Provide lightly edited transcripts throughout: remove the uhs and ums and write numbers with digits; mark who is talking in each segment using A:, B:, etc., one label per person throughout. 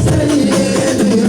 A: سيدي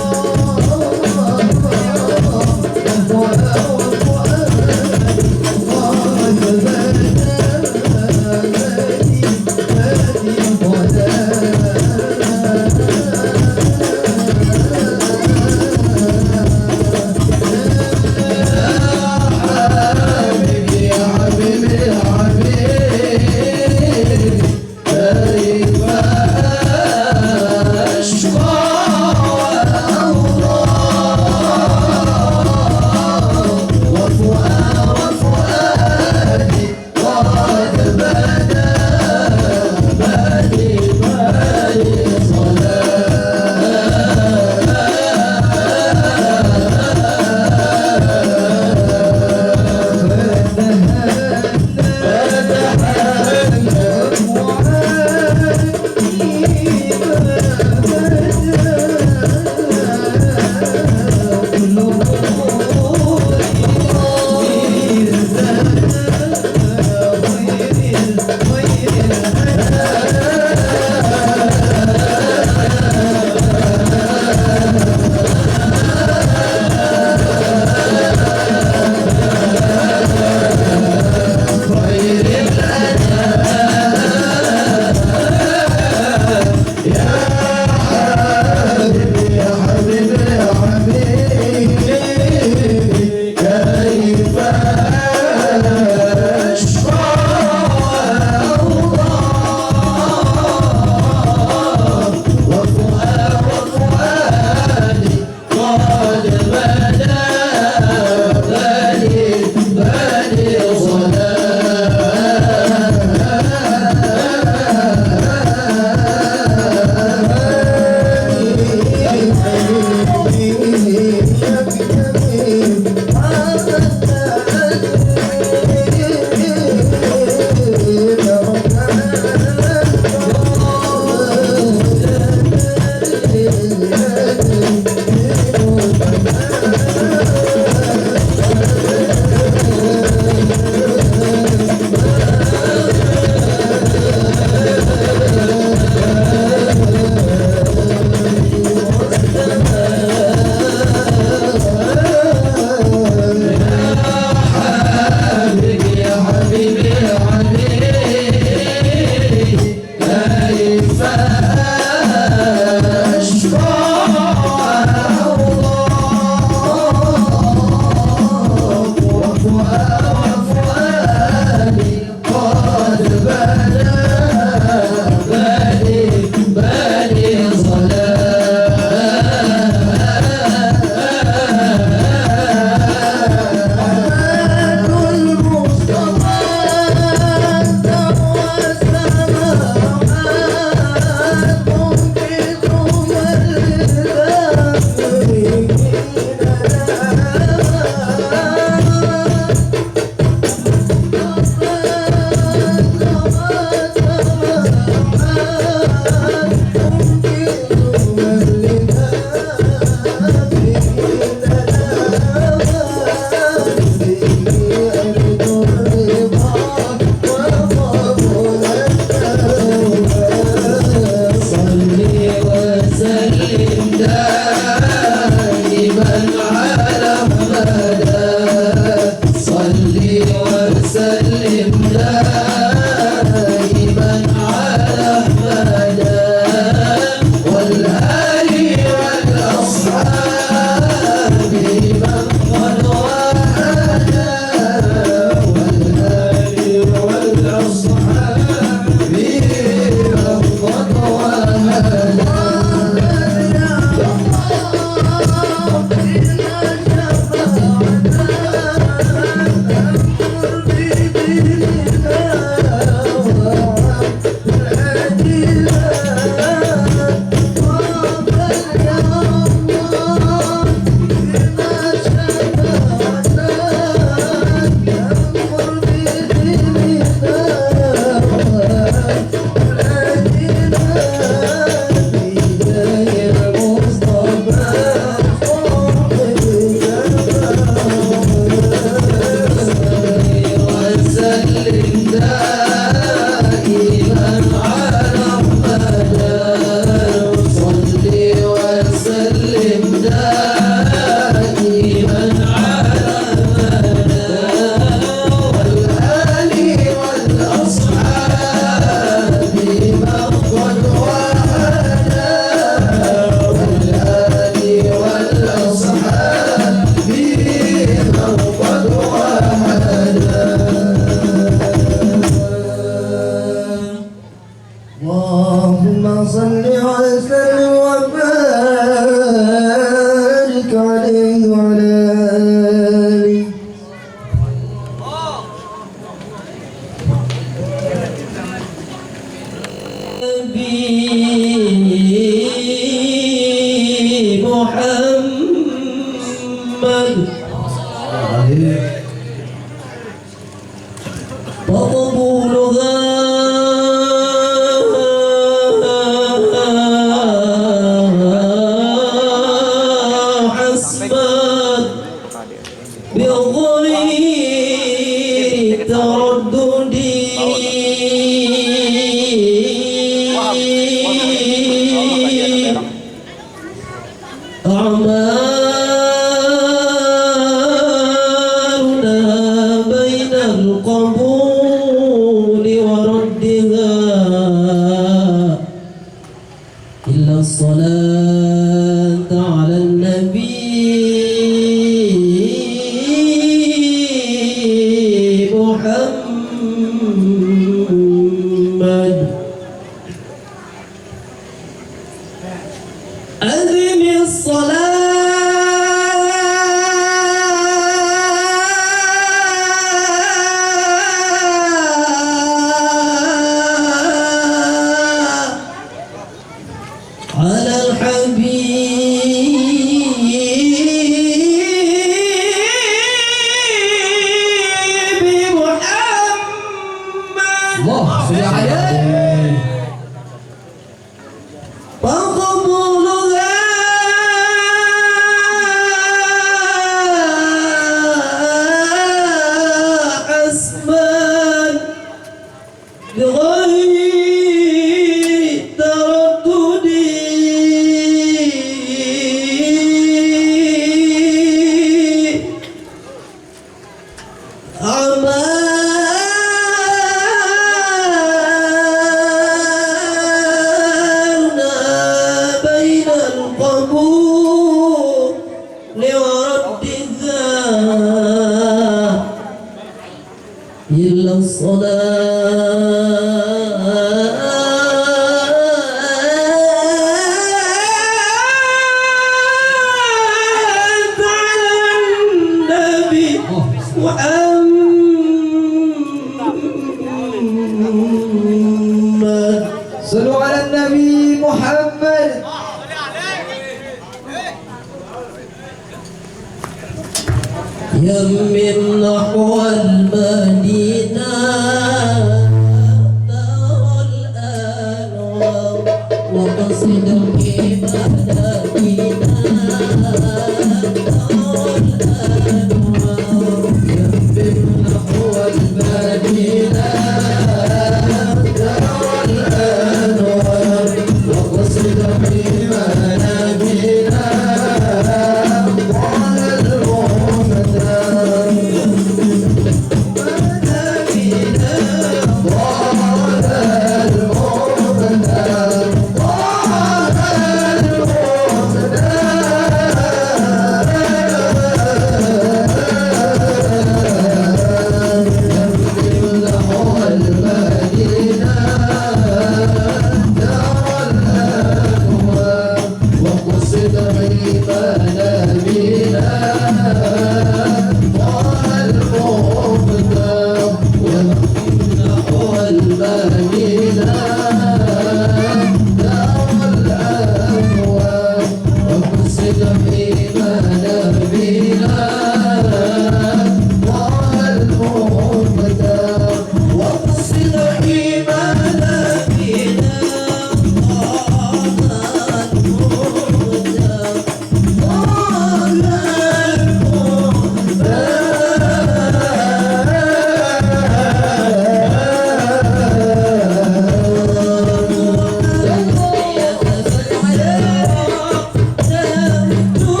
A: Do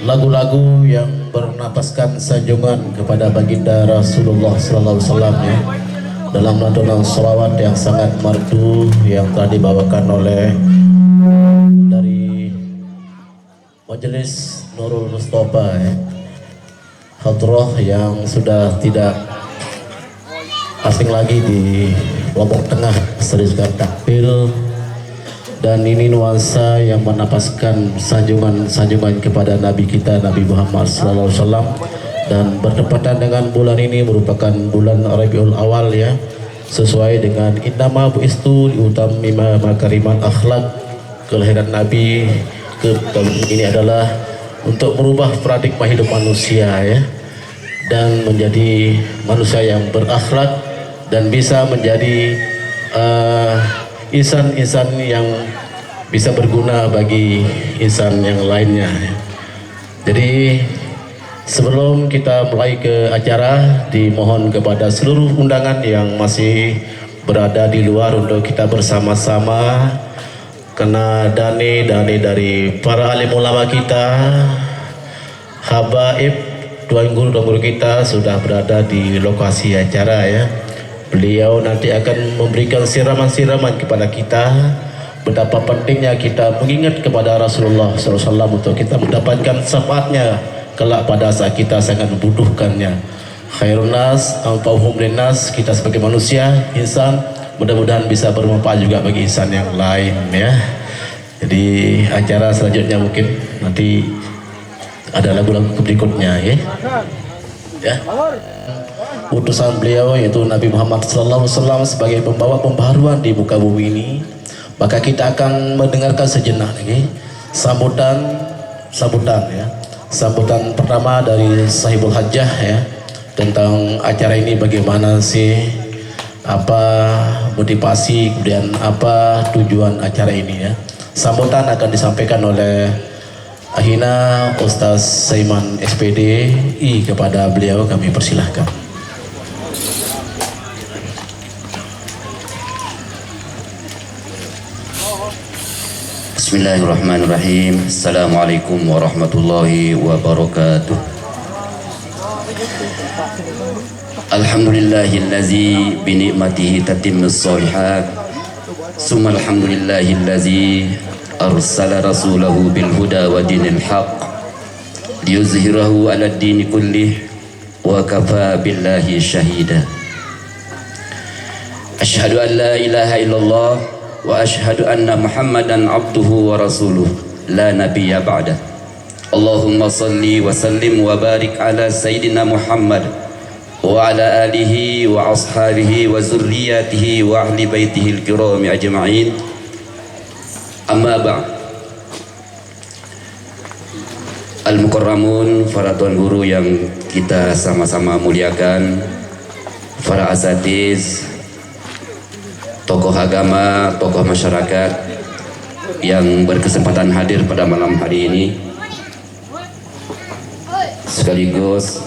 A: lagu-lagu yang bernapaskan sanjungan kepada baginda Rasulullah SAW ya, dalam lantunan sholawat yang sangat merdu yang telah dibawakan oleh dari Majelis Nurul Mustafa ya, Hadrah yang sudah tidak asing lagi di Lombok Tengah, seriuskan takbir. Dan ini nuansa yang menapaskan sanjungan-sanjungan kepada Nabi kita, Nabi Muhammad SAW. Dan bertepatan dengan bulan ini merupakan bulan Rabiul Awal ya, sesuai dengan innama bu'istu liutammima makarimal akhlak. Kelahiran Nabi ke tahun ini adalah untuk merubah paradigma hidup manusia ya, dan menjadi manusia yang berakhlak, dan bisa menjadi insan-insan yang bisa berguna bagi insan yang lainnya. Jadi sebelum kita mulai ke acara, dimohon kepada seluruh undangan yang masih berada di luar untuk kita bersama-sama, karena dane dari para alim ulama kita, habaib, tuan guru kita sudah berada di lokasi acara ya. Beliau nanti akan memberikan siraman-siraman kepada kita betapa pentingnya kita mengingat kepada Rasulullah SAW untuk kita mendapatkan syafaatnya kelak pada saat kita sangat membutuhkannya. Khairun nas anfa'uhum linnas, kita sebagai manusia, insan, mudah-mudahan bisa bermanfaat juga bagi insan yang lain ya. Jadi acara selanjutnya mungkin nanti ada lagu-lagu berikutnya ya. Ya. Utusan beliau yaitu Nabi Muhammad SAW sebagai pembawa pembaharuan di muka bumi ini. Maka kita akan mendengarkan sejenak ini sambutan ya. Sambutan pertama dari Sahibul Hajjah ya, tentang acara ini bagaimana sih, apa motivasi, kemudian apa tujuan acara ini ya. Sambutan akan disampaikan oleh Ahina Ustaz Saiman SPDI. Kepada beliau kami persilahkan.
B: Bismillahirrahmanirrahim. Assalamualaikum warahmatullahi wabarakatuh. Alhamdulillahillazi binikmatihi tatimmus sholihat. Summa alhamdulillahillazi arsala rasulahu bil huda wa dinil haq liyuzhirahu ala dini kullih wa kafa billahi syahida. Asyhadu an la ilaha illallah wa ashhadu anna Muhammadan abduhu wa rasuluh la nabiyya ba'da. Allahumma salli wa sallim wa barik ala sayyidina Muhammad wa ala alihi wa ashabihi wa zurriyatihi wa ahli baitihi al-kirami ajma'in. Amma ba'd. Al-mukarramun, para tuan guru yang kita sama-sama muliakan, para asatiz, tokoh agama, tokoh masyarakat yang berkesempatan hadir pada malam hari ini, sekaligus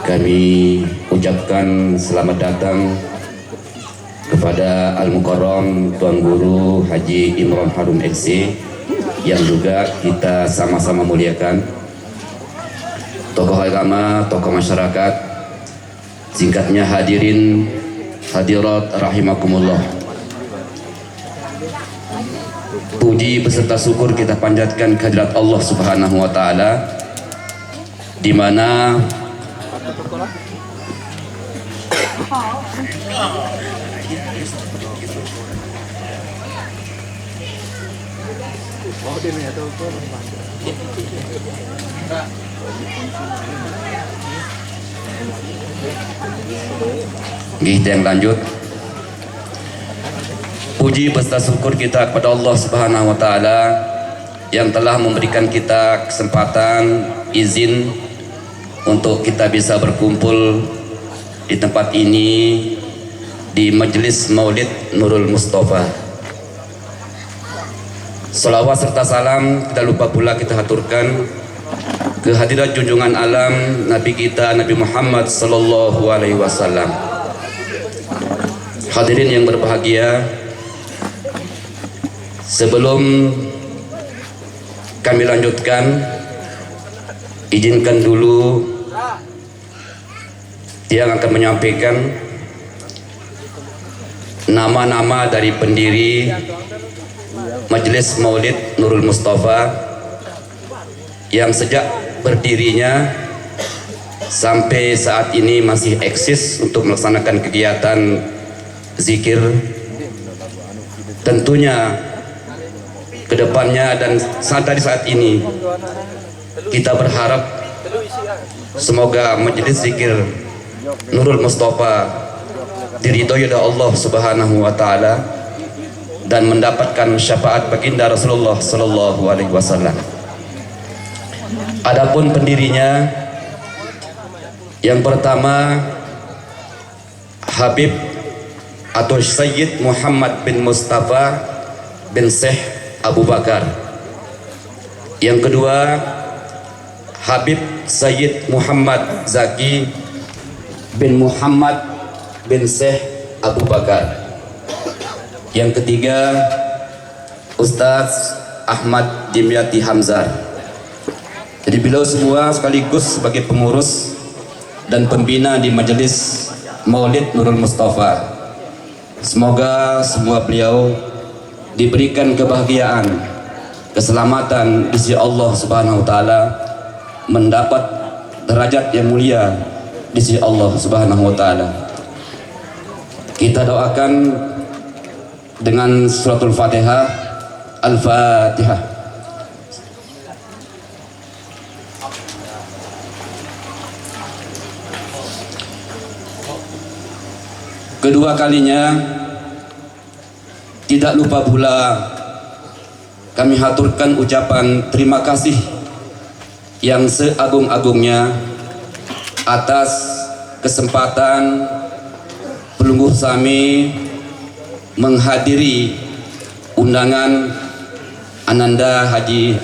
B: kami ucapkan selamat datang kepada Al-Mukarram Tuan Guru Haji Imron Harum LC yang juga kita sama-sama muliakan, tokoh agama, tokoh masyarakat, singkatnya hadirin hadirat rahimakumullah. Puji beserta syukur kita panjatkan kehadirat Allah Subhanahu wa taala, di mana kita yang lanjut. Puji beserta syukur kita kepada Allah Subhanahu wa taala yang telah memberikan kita kesempatan, izin untuk kita bisa berkumpul di tempat ini, di Majelis Maulid Nurul Mustafa. Salawat serta salam tidak lupa pula kita haturkan kehadiran junjungan alam Nabi kita Nabi Muhammad sallallahu alaihi wasallam. Hadirin yang berbahagia, sebelum kami lanjutkan, izinkan dulu yang akan menyampaikan nama-nama dari pendiri Majelis Maulid Nurul Mustafa yang sejak berdirinya sampai saat ini masih eksis untuk melaksanakan kegiatan zikir. Tentunya kedepannya dan dari saat ini kita berharap semoga majelis zikir Nurul Mustafa diridhoi oleh Allah Subhanahu wa taala dan mendapatkan syafaat baginda Rasulullah sallallahu alaihi wasallam. Adapun pendirinya, yang pertama Habib atau Sayyid Muhammad bin Mustafa bin Syekh Abu Bakar. Yang kedua, Habib Sayyid Muhammad Zaki bin Muhammad bin Syekh Abu Bakar. Yang ketiga, Ustaz Ahmad Dimyati Hamzah. Jadi beliau semua sekaligus sebagai pengurus dan pembina di Majelis Maulid Nurul Mustafa. Semoga semua beliau diberikan kebahagiaan, keselamatan di sisi Allah Subhanahu wa taala, mendapat derajat yang mulia di sisi Allah Subhanahu wa taala. Kita doakan dengan suratul Fatihah. Al-Fatihah. Kedua kalinya, tidak lupa pula kami haturkan ucapan terima kasih yang seagung-agungnya atas kesempatan pelungguh sami menghadiri undangan Ananda Haji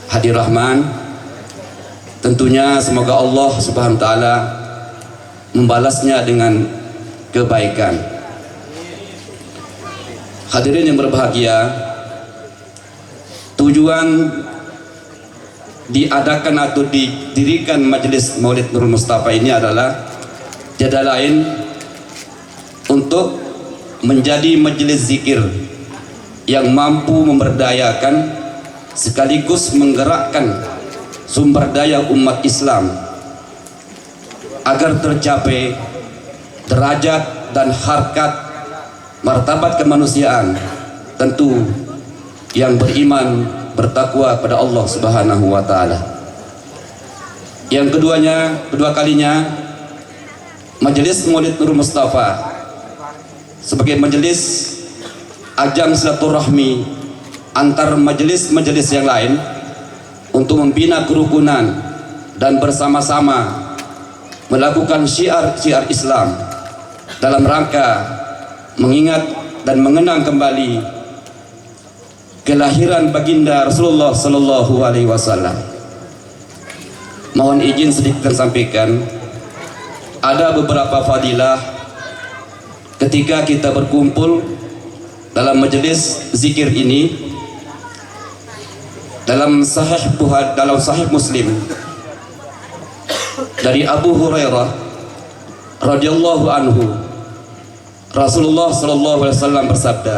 B: Hadi Rahman. Tentunya semoga Allah Subhanahu wa taala membalasnya dengan kebaikan. Hadirin yang berbahagia, tujuan diadakan atau didirikan Majelis Maulid Nurul Mustafa ini adalah tiada lain untuk menjadi majelis zikir yang mampu memberdayakan sekaligus menggerakkan sumber daya umat Islam agar tercapai derajat dan harkat martabat kemanusiaan, tentu yang beriman bertakwa pada Allah Subhanahu wa taala. Yang kedua kalinya Majelis Maulid Nurul Mustafa sebagai majelis ajang silaturahmi antar majelis-majelis yang lain untuk membina kerukunan dan bersama-sama melakukan syiar-syiar Islam dalam rangka mengingat dan mengenang kembali kelahiran baginda Rasulullah Sallallahu Alaihi Wasallam. Mohon izin sedikit sampaikan, ada beberapa fadilah ketika kita berkumpul dalam majelis zikir ini. Dalam Sahih Muslim dari Abu Hurairah radhiyallahu anhu, Rasulullah sallallahu alaihi wasallam bersabda,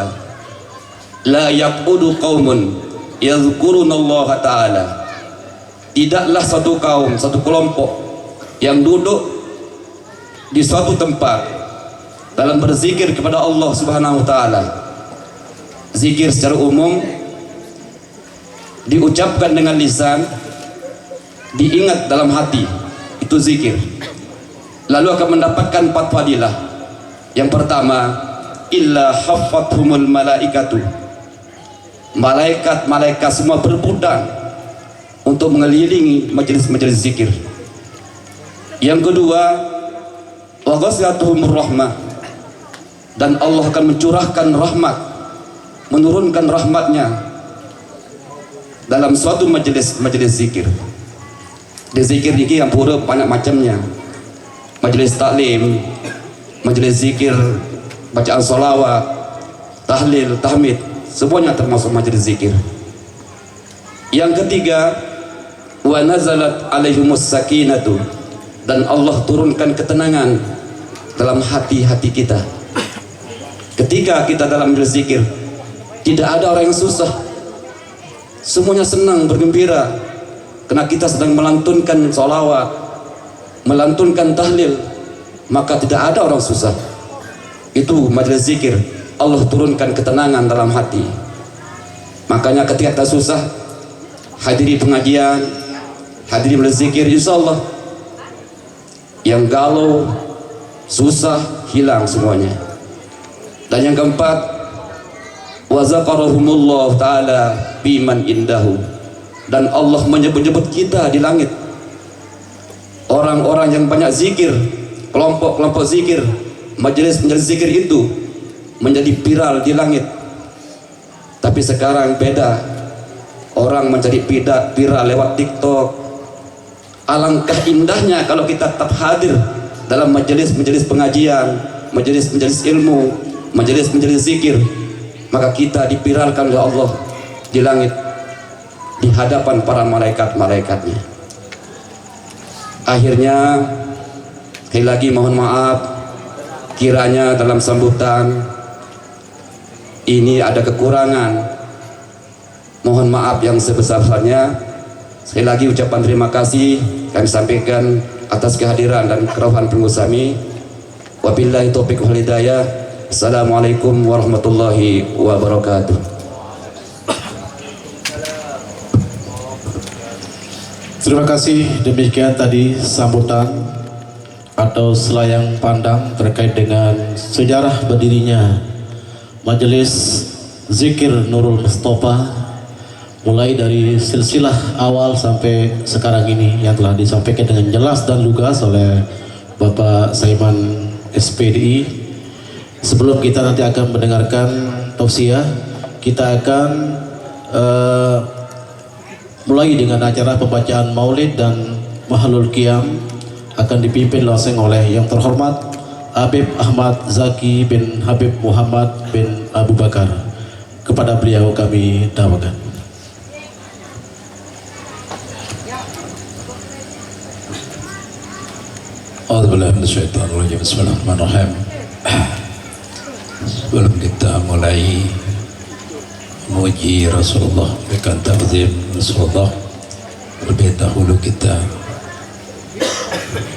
B: la yaqudu qaumun yadhkurunallaha ta'ala. Tidaklah satu kaum, satu kelompok yang duduk di suatu tempat dalam berzikir kepada Allah Subhanahu wa taala. Zikir secara umum diucapkan dengan lisan, diingat dalam hati, itu zikir. Lalu akan mendapatkan 4 fadilah. Yang pertama, illa haffathumul malaikatu. Malaikat-malaikat semua berpudang untuk mengelilingi majelis-majelis zikir. Yang kedua, wa ghasyatuhumur rahmah. Dan Allah akan mencurahkan rahmat, menurunkan rahmatnya dalam suatu majelis zikir. Di zikir ini yang pura banyak macamnya. Majelis taklim, majelis zikir, bacaan solawat, tahlil, tahmid, semuanya termasuk majelis zikir. Yang ketiga, wa nazalat alaihimus sakinatu. Dan Allah turunkan ketenangan dalam hati-hati kita. Ketika kita dalam majelis zikir, tidak ada orang yang susah, semuanya senang, bergembira, karena kita sedang melantunkan sholawat, melantunkan tahlil, maka tidak ada orang susah. Itu majelis zikir, Allah turunkan ketenangan dalam hati. Makanya ketika kita susah, hadiri pengajian, hadiri majelis zikir, insya Allah yang galau, susah, hilang semuanya. Dan yang keempat, wa zakarahumullah ta'ala biman indahu. Dan Allah menyebut-nyebut kita di langit, orang-orang yang banyak zikir, kelompok-kelompok zikir majelis-majelis zikir itu menjadi viral di langit. Tapi sekarang beda, orang mencari viral lewat TikTok. Alangkah indahnya kalau kita tetap hadir dalam majelis-majelis pengajian, majelis-majelis ilmu, majelis-majelis zikir, maka kita dipiralkan oleh Allah di langit di hadapan para malaikat-malaikatnya. Akhirnya sekali lagi mohon maaf kiranya dalam sambutan ini ada kekurangan, mohon maaf yang sebesar-besarnya. Sekali lagi ucapan terima kasih kami sampaikan atas kehadiran dan kerauhan pengurus kami. Wabillahi taufiq wal hidayah. Assalamualaikum warahmatullahi wabarakatuh.
A: Terima kasih. Demikian tadi sambutan atau selayang pandang terkait dengan sejarah berdirinya Majelis Zikir Nurul Mustafa, mulai dari silsilah awal sampai sekarang ini yang telah disampaikan dengan jelas dan lugas oleh Bapak Saiman SPDI. Sebelum kita nanti akan mendengarkan tausiah, kita akan mulai dengan acara pembacaan maulid dan mahlul qiyam, akan dipimpin langsung oleh yang terhormat Habib Ahmad Zaki bin Habib Muhammad bin Abu Bakar. Kepada beliau kami dakwakan.
C: Bismillahirrahmanirrahim. Sebelum kita mulai memuji Rasulullah, berikan ta'zim Rasulullah, lebih dahulu kita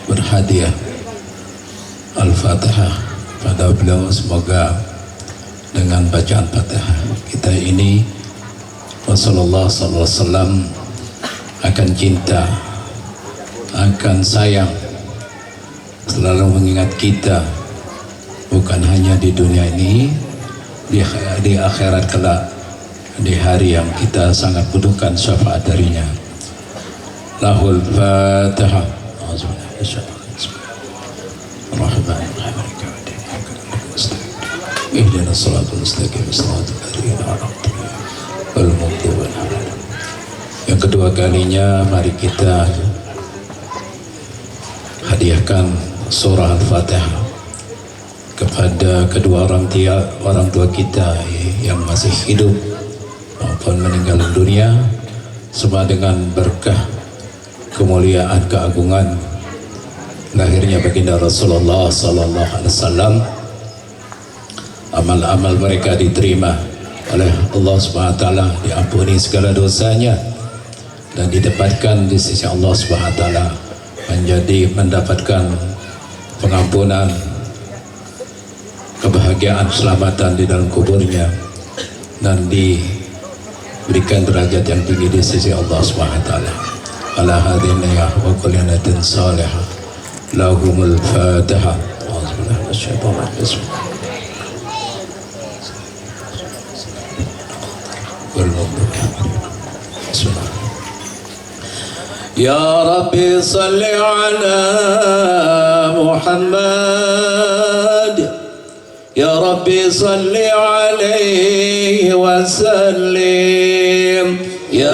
C: berhadiah Al-Fatihah pada beliau. Semoga dengan bacaan Fatihah kita ini Rasulullah SAW akan cinta, akan sayang, selalu mengingat kita, bukan hanya di dunia ini, di akhirat kelak, di hari yang kita sangat butuhkan syafaat darinya. Lahul Fatihah. Yang kedua kalinya, mari kita hadiahkan surah Al-Fatihah kepada kedua orang tua kita yang masih hidup maupun meninggal dunia, semua dengan berkah kemuliaan keagungan lahirnya baginda Rasulullah sallallahu alaihi wasallam. Amal-amal mereka diterima oleh Allah Subhanahu wa taala, diampuni segala dosanya dan didapatkan di sisi Allah Subhanahu wa taala, mendapatkan pengampunan, kebahagiaan, keselamatan di dalam kuburnya, dan diberikan derajat yang tinggi di sisi Allah Subhanahu wa taala. Ala hadiniyah wa kullinatin salihah lahumul fatihah. A'udzubillahi minasyaitonir rajim. Ya Rabbi salli ala Muhammad, Ya Rabbi salli alaihi wa sallim. Ya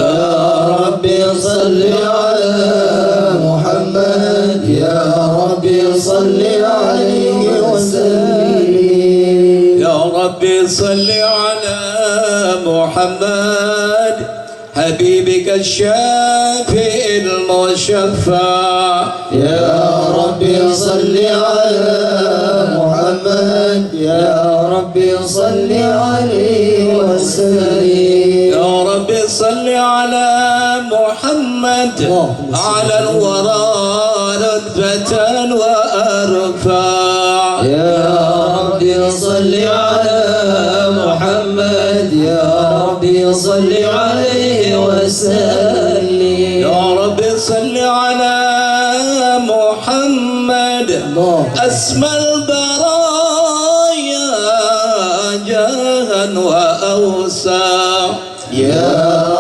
C: Rabbi salli ala Muhammad, Ya Rabbi salli alaihi wa sallim. Ya Rabbi salli ala Muhammad, Habibika Syafi'il Mushaffa. Ya Rabbi salli ala Muhammad, Ya Rabbi salli alaihi wa sallim. Ya Rabbi salli ala Muhammad, ala al-wara rutbatan wa arfa'. Ya Rabbi salli ala Muhammad, Ya Rabbi salli alaihi wa sallim. Ya Rabbi salli ala Muhammad, asmal baraya jahan wa awsa'. Ya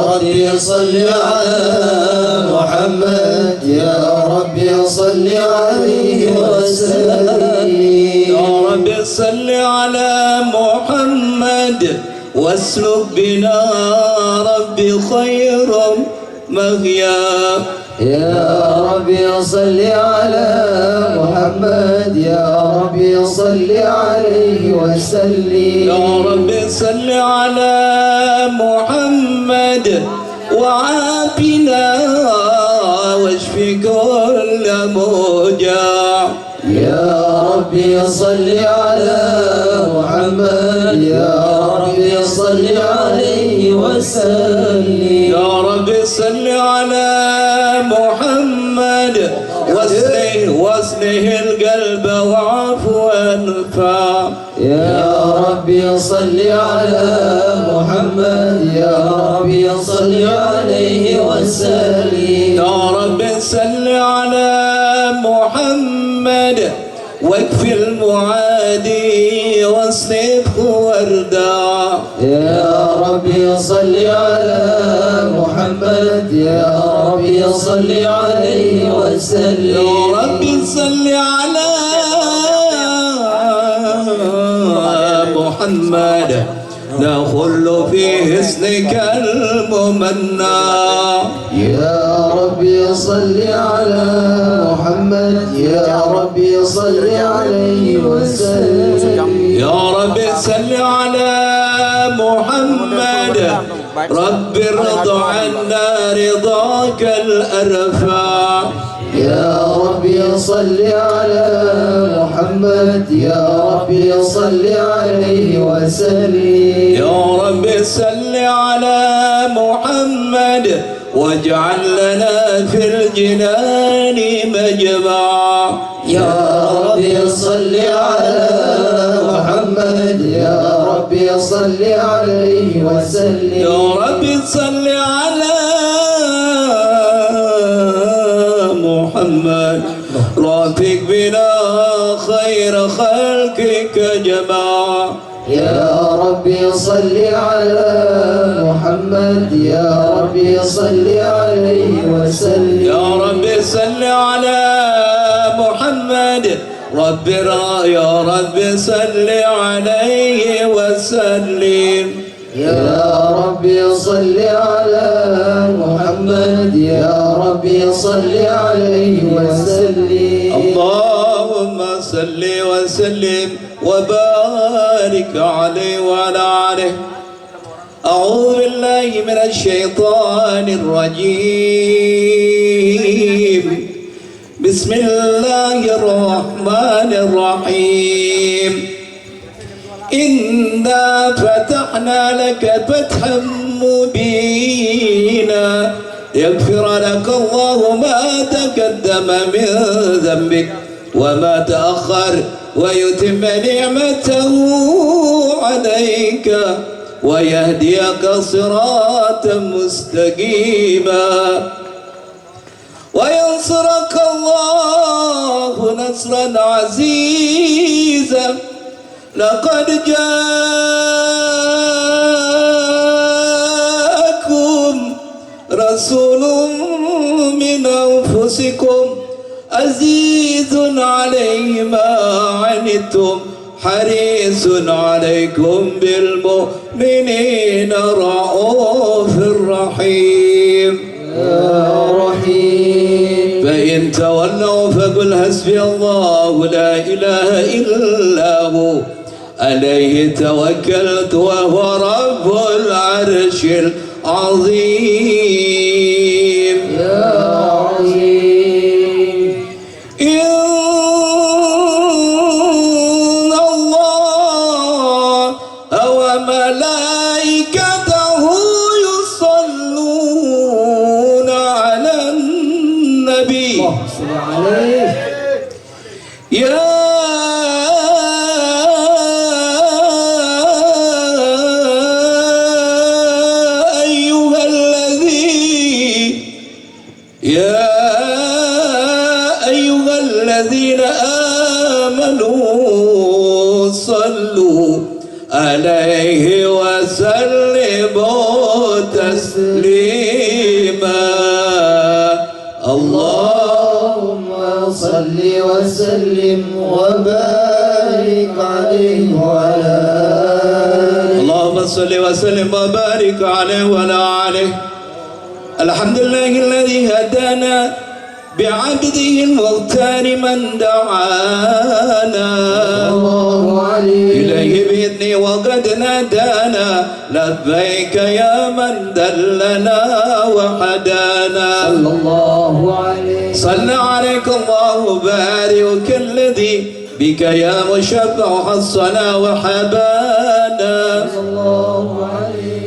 C: Rabbi salli ala Muhammad, Ya Rabbi salli alaihi wa sallim. Ya صل على محمد واسلك بنا ربي خير مغيا.
D: يا ربي صل على محمد يا ربي صل عليه وسلم.
C: يا ربي صل على محمد وعافنا واشف كل موجع.
D: يا ربي صل على محمد يا ربي صل عليه وسلم.
C: يا ربي صل على محمد واسله القلب وعفوا انفع.
D: يا ربي صل على محمد يا ربي صل عليه وسلم.
C: يا ربي صل على محمد واكفي المعادي واصرفه وردع.
D: يا ربي صل على محمد يا ربي صل عليه وسلم.
C: يا ربي صل على محمد ندخل في حسنك الممنع.
D: يا ربي صل على محمد يا ربي صل عليه وسلم.
C: يا ربي صل على محمد رب ارض عنا رضاك الأرفع.
D: يا ربي صل على محمد يا ربي صل عليه وسلم.
C: يا ربي صل على محمد واجعل لنا في الجنان مجمع.
D: يا ربي صل على محمد يا ربي صل عليه وسلم.
C: يا ربي صل على محمد رافق بنا خير خلقك جماع.
D: يا ربي صل على محمد يا ربي صل عليه وسلم.
C: يا ربي صل على محمد يا رب صل عليه وسلم.
D: يا ربي صل على محمد يا ربي صل عليه وسلم.
C: اللهم صل وسلم وبارك عليه وعلى آله. أعوذ بالله من الشيطان الرجيم. بسم الله الرحمن الرحيم. إنا فتحنا لك فتحا مبينا يغفر لك الله ما تقدم من ذنبك وما تأخر ويتم نعمته عليك ويهديك صراطا مستقيما وينصرك الله نصرا عزيزا. لقد جاءكم رسول من أنفسكم عزيز عليه ما عنتم حريص عليكم بالمؤمنين رؤوف رحيم.
D: يا رحيم.
C: فإن تولوا فقل حسبي الله لا إله إلا هو عليه توكلت وهو رب العرش العظيم.
D: يا عظيم.
C: إن الله وملائكته يصلون على النبي.
D: اللهم صل عليه.
C: يا أيها الذين آمنوا صلوا عليه وسلموا تسليما.
D: اللهم صل وسلم وبارك عليه
C: صل وسلم وبارك عليه وعلى آله. الحمد لله الذي هدانا بعبده المختار من دعانا إليه بإذنه وقد نادانا لبيك يا من دلنا وحدانا.
D: صلى الله عليه.
C: صلى عليك الله بارك الذي بك يا مشفع حصنا وحبانا.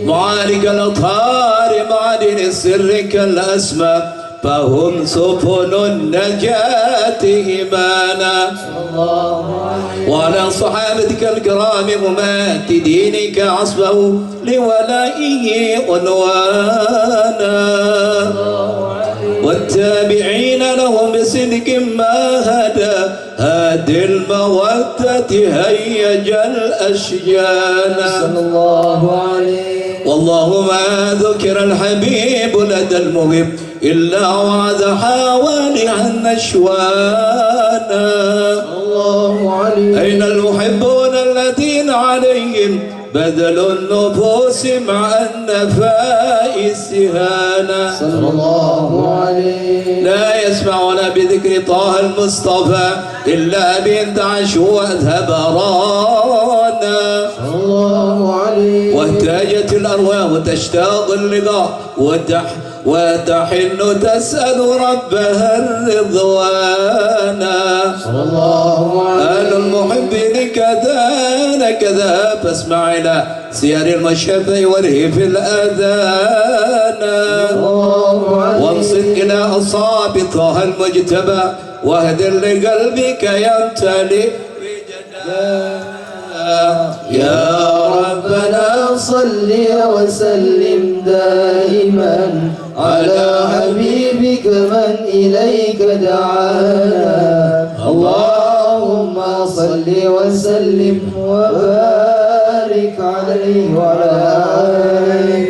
C: معالج الأطهار معدن السر كالأسماء فهم سفن النجاة إيمانا. وعلى صحابتك الكرام ممات دينك عصبه لولائه عنوانا. والتابعين لهم بصدق ما هادي المودة هيج الأشجان.
D: صلى الله عليه.
C: والله ما ذكر الحبيب لدى المغيب إلا وعد حوالي النشوانا.
D: الله عليه.
C: أين المحبون الذين عليهم بذل النفوس مع النفاء استهانا.
D: صلى الله عليه.
C: لا يسمعون بذكر طه المصطفى إلا بانتعشوا وأذهب رانا.
D: صلى الله عليه.
C: واحتاجت الأرواح تشتاق اللقاء وتحن تسأل ربها الرضوانا.
D: صلى الله عليه.
C: أهل المحبين كذا كذا فاسمع إلى سير المشفى والهف الأذان. وانصت إلى أصحاب طه المجتبى واهدر لقلبك يمتلئ بجنان.
D: يا ربنا صل وسلم دائما على حبيبك من إليك دعانا. اللهم صل وسلم وبارك عليه وعلى آله.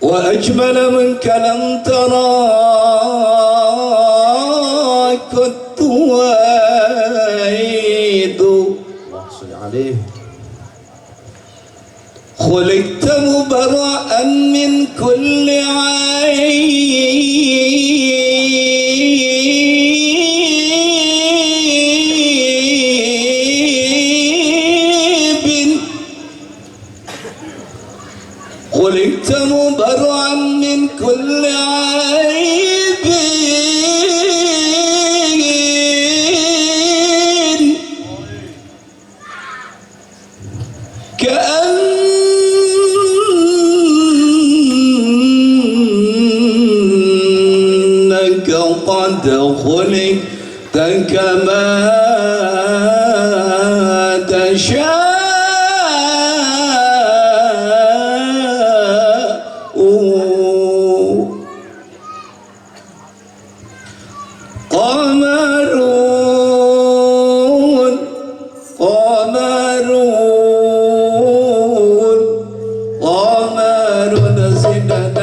C: وأجمل منك لم ترى كنت وعيد.
D: عليه.
C: خلقت مبرأ من كل عيب. خلقت مبرأ من كل عيب كأنك قد خلقت كما تشاء. قمرون قمرون قمرون سنن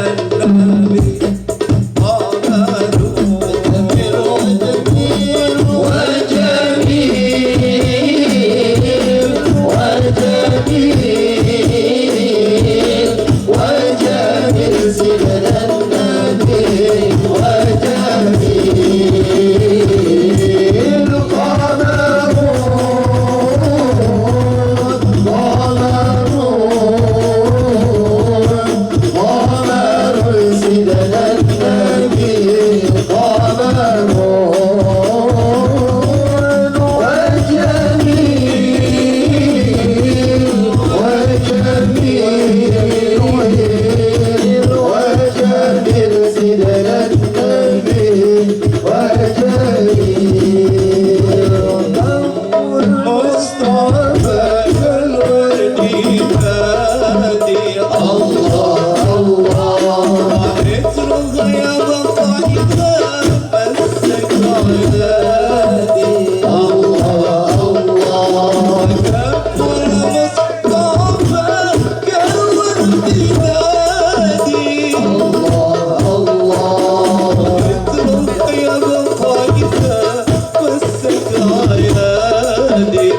C: النبي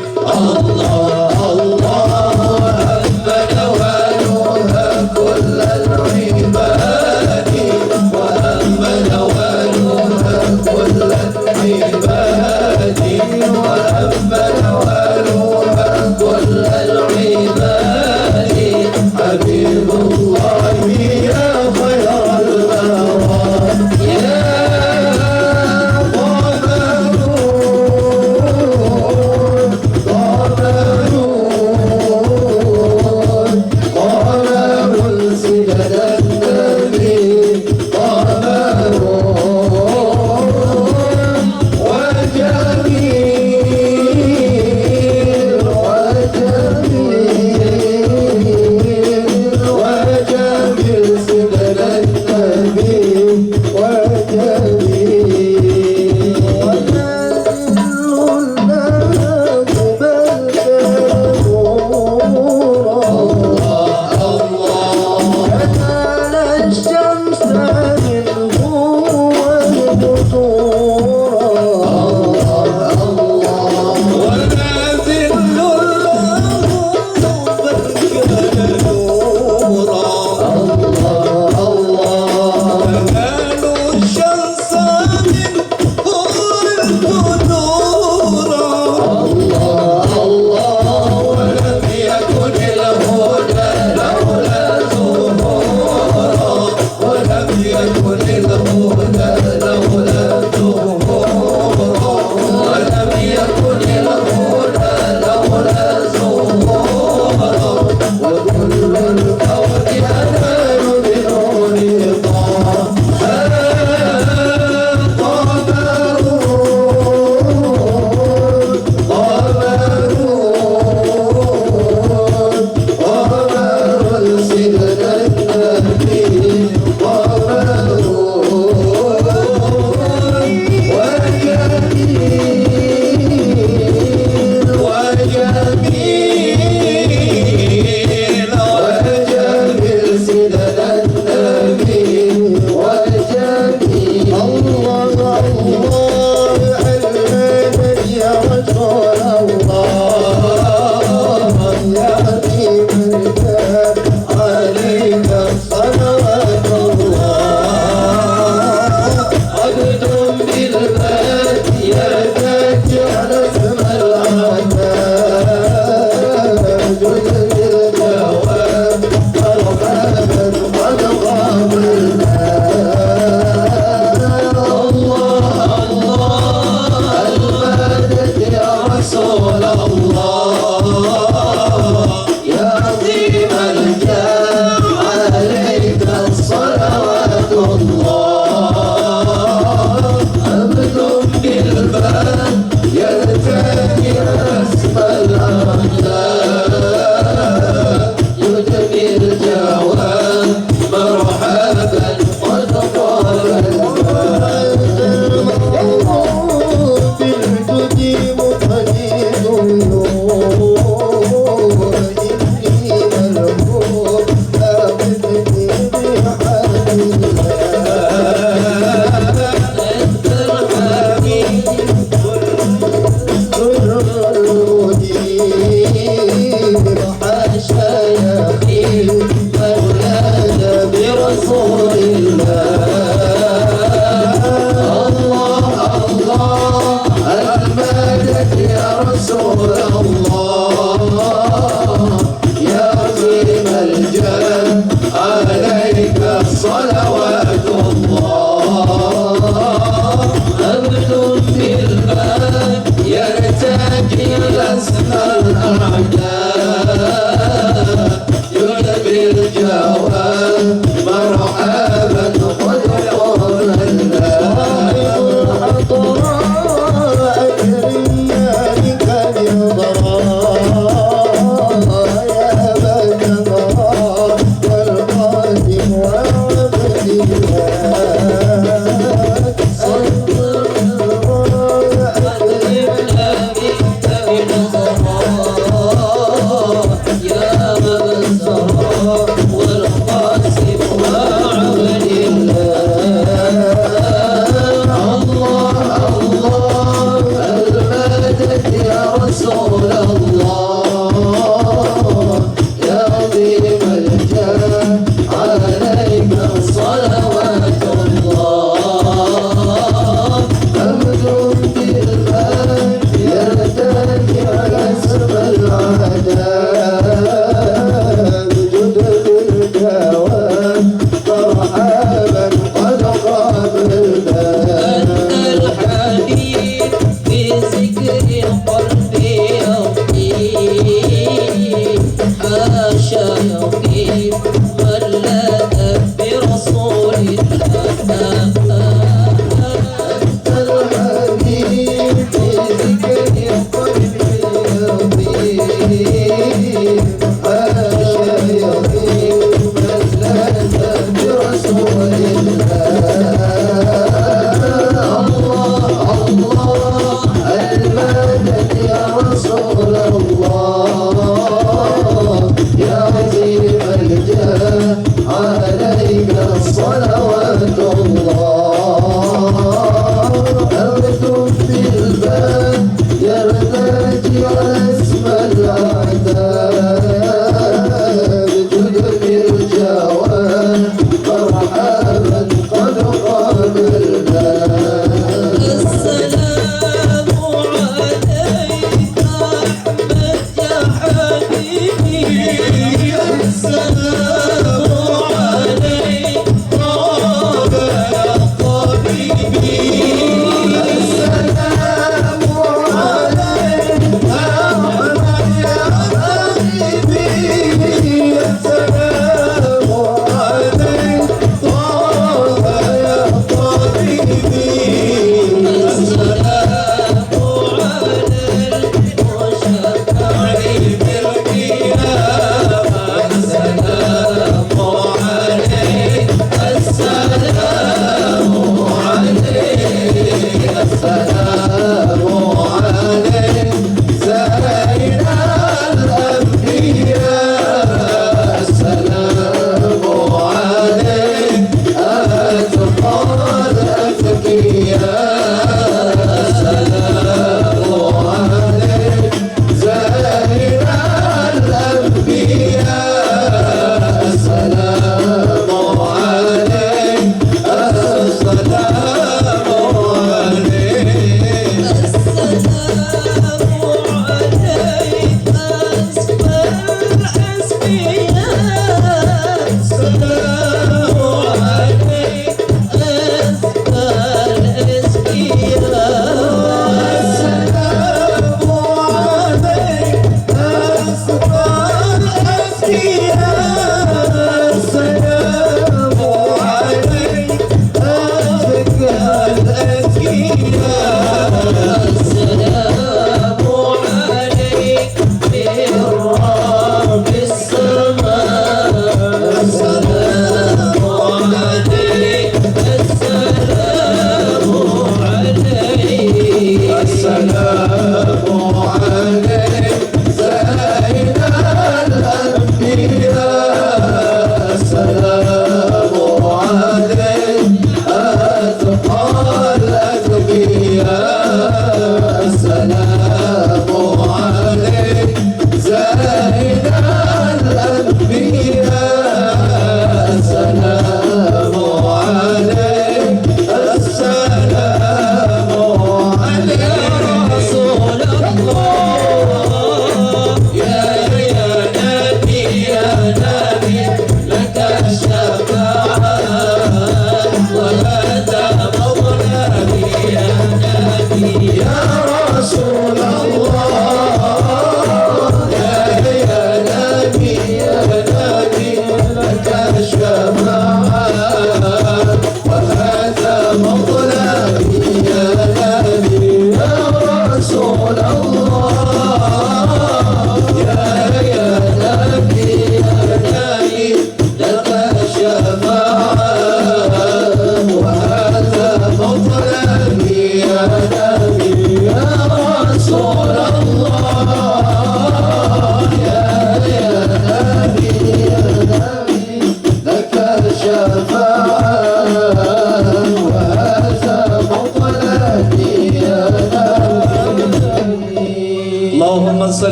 D: الجميل والجميل سيدنا النبي والجميل الله الله المدد يا رسول الله يا حبيب الكرم عليك صلوات الله عبد بالبيت يدك على اسم العتاب جد بالجواب مرحبا قد غاب الله الله المدد يا رسول الله يا عظيم الجاه عليك الصلوات الله عبد بالبال يرتدي اسم الأعداء يدمي الجواب مرحبا قد طال بالجد مطهد النور إني ملهوف أخذني بحال برسول الله الله الله المدد يا رسول الله يا عظيم الجاه عليك صلوات الله عبد بالبال يرتجي الاسم الاعداء يلبي الجواب مرحبا قد قال الحضراء أكرمنا بك الضراء يا أبا الجبراء والقاسم وعبد الله صدر أكرمنا بك الضراء يا أبا الزهراء والقاسم وعبد الله الله المدد يا رسول الله يا عظيم الجاه عليك صلوات الله عبد بالبال يرتدي على اسم العذاب جد بالجواب مرحبا قد غاب الباب
E: الحبيب في ذكر قلبي يطيب حاشا يطيب ولد برسول الله
D: الحبيب في ذكر قلبي يطيب حاشا يطيب ملذ برسول الله الله المدد يا رسول الله يا عظيم الجاه عليك صلوات الله عبد بالبال يرتجي اسم الأعداء جد بالجواب مرحبا قد قام الباب
E: السلام عليك أحمد يا حبيبي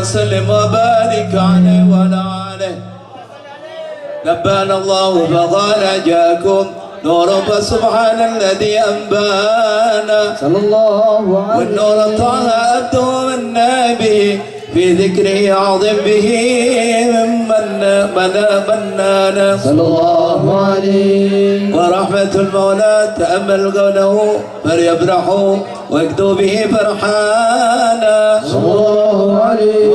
C: وسلم وبارك عليه وعلى آله. نبأنا الله فقال جاءكم نور فسبحان الذي أنبانا
D: صلى الله عليه
C: والنور طه أبدو النبي في ذكره عظم به ممن منانا
D: صلى الله عليه
C: ورحمة المولى تأمل قوله فليفرحوا واكدوا به فرحانا
D: صلى الله عليه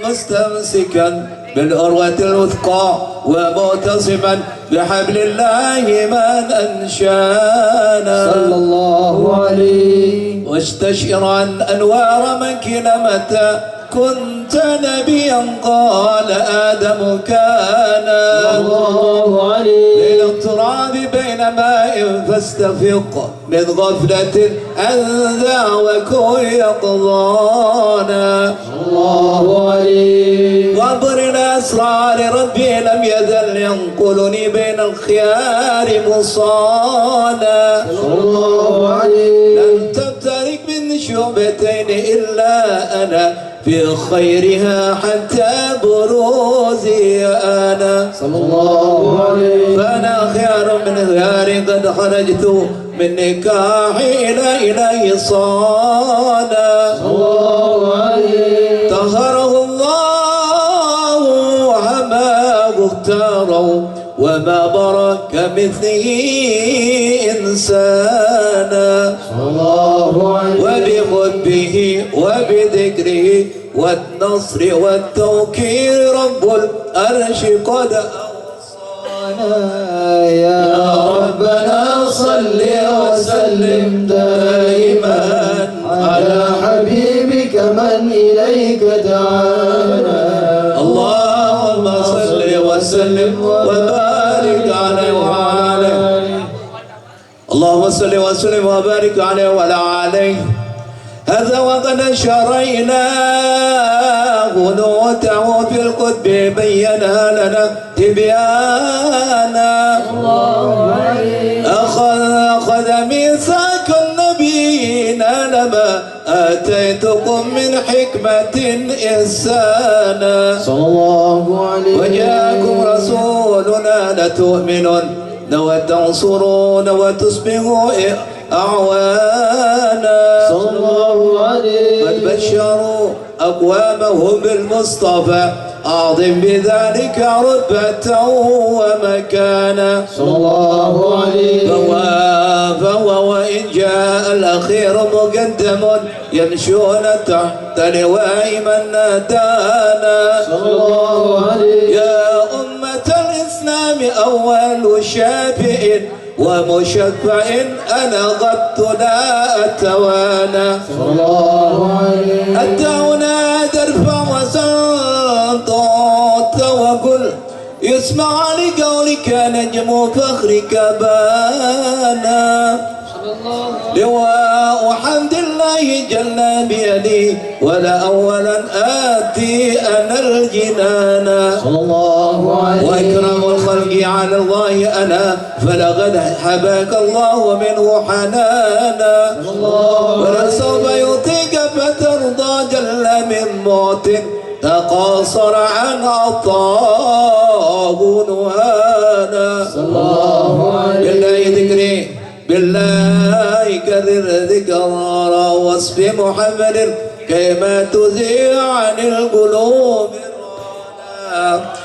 C: مستمسكا بالعروة الوثقى ومعتصما بحبل الله من أنشانا
D: صلى الله عليه
C: واستشعرا أنوار مكنمة كنت نبيا قال آدم كان
D: صلى الله عليه
C: بين التراب بين ماء فاستفق من غفلة أنذى وكن يقظانا
D: صلى الله عليه
C: وعبر الأسرار ربي لم يزل ينقلني بين الخيار مصانا
D: صلى الله عليه
C: لم تفترق من شعبتين إلا أنا في خيرها حتى بروزي أنا
D: صلى الله عليه
C: فأنا خيار من خيار قد خرجت من نكاح إلى صانا
D: صلى الله عليه
C: طهره الله وما اختاره وما برك مثله إنسانا
D: صلى الله عليه
C: وبحبه وبذكره والنصر والتوكيل رب الأرش قد أوصانا
D: يا ربنا صل وسلم دائما على حبيبك من إليك دعانا
C: اللهم صل وسلم وبارك عليه وعلى آله اللهم صل وسلم وبارك عليه وعلى آله هذا وقد شريناه نوته في القطب بينها لنا تبيانا أخذ ميثاق النبيين لما آتيتكم من حكمة إحسانا
D: صلى الله عليه
C: وجاءكم رسولنا لتؤمنون وتنصرون وتصبحوا أعوانا
D: صلى الله عليه
C: قد بشروا أقوامهم بالمصطفى أعظم بذلك رتبة ومكانا
D: صلى الله عليه
C: فهو وإن جاء الأخير مقدم يمشون تحت لواء من نادانا
D: صلى الله عليه
C: يا أمة الإسلام أول شافع ومشفع أنا غبت لا أتوانا
D: صلى الله عليه
C: أتونا ترفع وسنطوت وقل يسمع لقولك نجم فخرك بانا لواء حمد الله جل بيدي ولا أولا آتي أنا الجنان
D: صلى الله عليه
C: وإكرام الخلق على الله أنا فلقد حباك الله منه حنانا ولسوف يعطيك فترضى جل من موت تقاصر عن عطاه نهانا
D: صلى الله عليه
C: بالله ذكري بالله كرر ذكرى وصف محمد كيما تذيع عن القلوب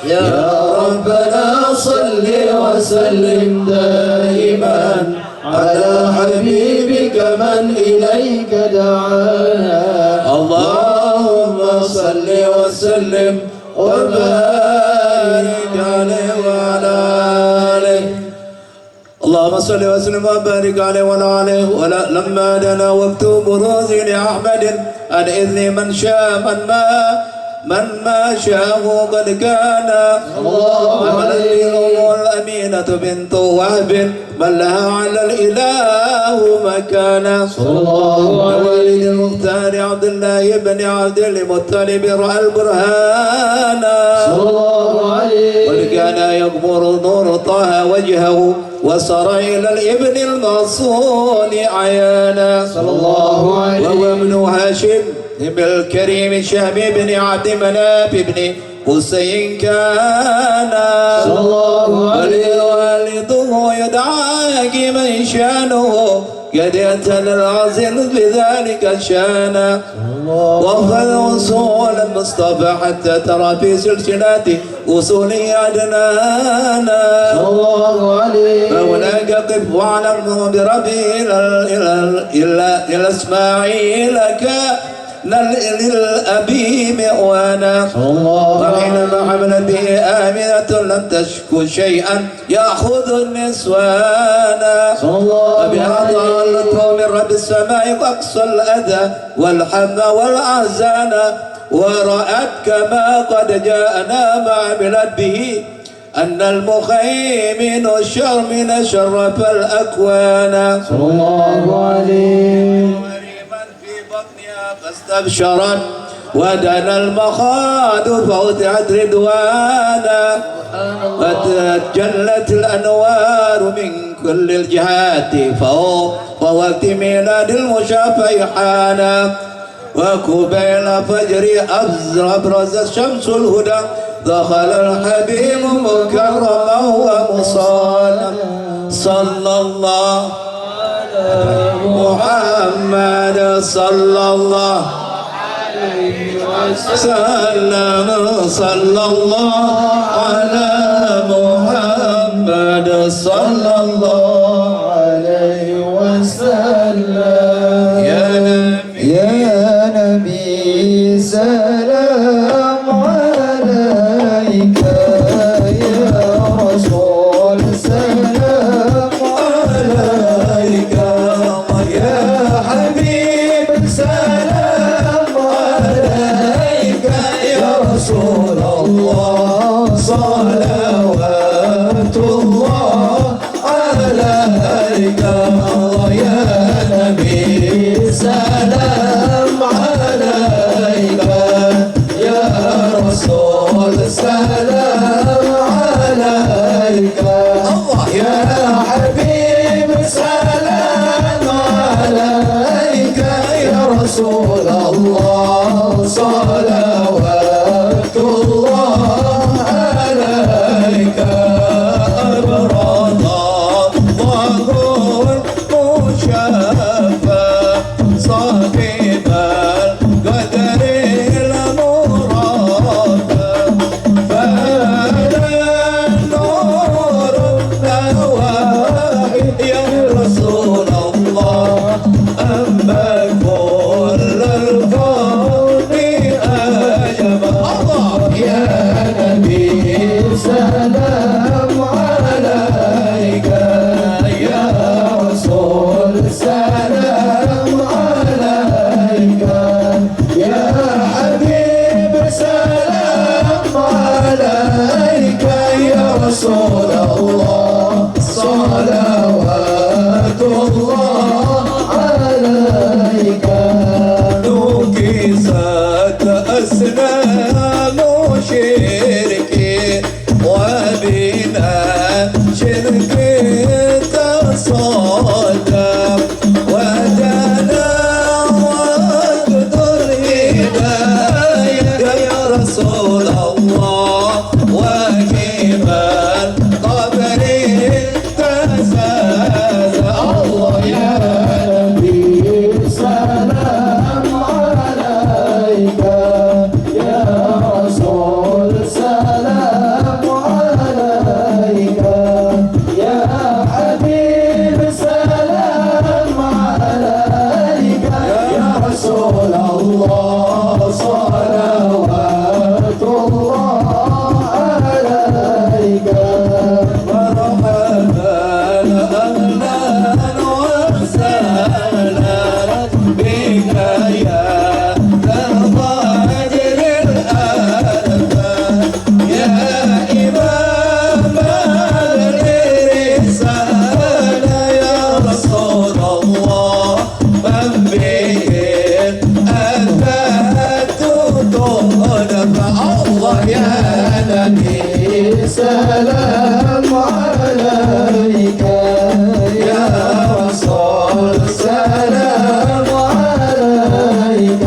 D: يا ربنا صل وسلم دائما على حبيبك من إليك دعانا
C: اللهم صل وسلم وبارك عليه وعلى آله اللهم صل وسلم وبارك عليه وعلى آله لما دنا وقت بروز لأحمد عن إذن من شاء من ما شاءه قد كان حملت به الأمينة بنت وهب من لها على الإله مكانا
D: صلى الله عليه
C: والد المختار عبد الله بن عبد المطلب رأى البرهان
D: صلى الله عليه
C: وكان يغمر نور طه وجهه وصار إلى الابن المصون عيانا
D: صلى الله عليه
C: وهو ابن هاشم
D: بالكريم شهب بن عبد مناف بن حسين كان
E: صلى الله عليه
D: والده يدعى من شانه قد يتنى العزيز بذلك شانا وخذ أصول المصطفى حتى ترى في سلسلات أصول عدنانا
E: صلى الله عليه
D: فهناك قف واعلم بربي إلى إسماعيل للأبي مئوانا وحينما حمل به آمنة لم تشك شيئا يأخذ النسوان وبهذا اللطف من رب السماء أقصى الأذى والحم والأحزان ورأت كما قد جاءنا ما عملت به أن المخيمن الشرم شرف الأكوان
E: صلى الله عليه
D: فاستبشرت ودنا المخاض فوضعت رضوانا فتجلت الأنوار من كل الجهات فوقت ميلاد المشافى حانا وقبيل فجر أبرز الشمس الهدى دخل الحبيب مكرما ومصانا صلى الله محمد صلى الله عليه وسلم صلى الله على محمد صلى الله عليه وسلم يا نبي سلام عليك يا رسول سلام عليك يا حبيب سلام عليك يا رسول الله صلوات الله عليك يا نبي سلام عليك يا رسول سلام عليك يا حبيب سلام عليك يا رسول الله صلوات الله عليك أبرد الله المشفى صاحب القدر المرافى فلا النور النواحي يا رسول الله أما كل الكون أجمع الله يا نبي سلام عليك يا رسول سلام عليك يا حبيب سلام عليك يا رسول الله صلوات الله عليك نكست أسنان شركي وبنا شرك تصادم ودنا واقدر هداية يا رسول الله وكمال قبر تزاد الله يا نبي سلام عليك يا رسول سلام عليك يا حبيب سلام عليك يا رسول الله صلوات الله عليك مرحبا أهلا وسهلا بك يا ذا الضجر الألفان يا إمام الرسالة يا رسول الله من به أثبت تؤنف الله يا نبي سلام عليك يا رسول سلام عليك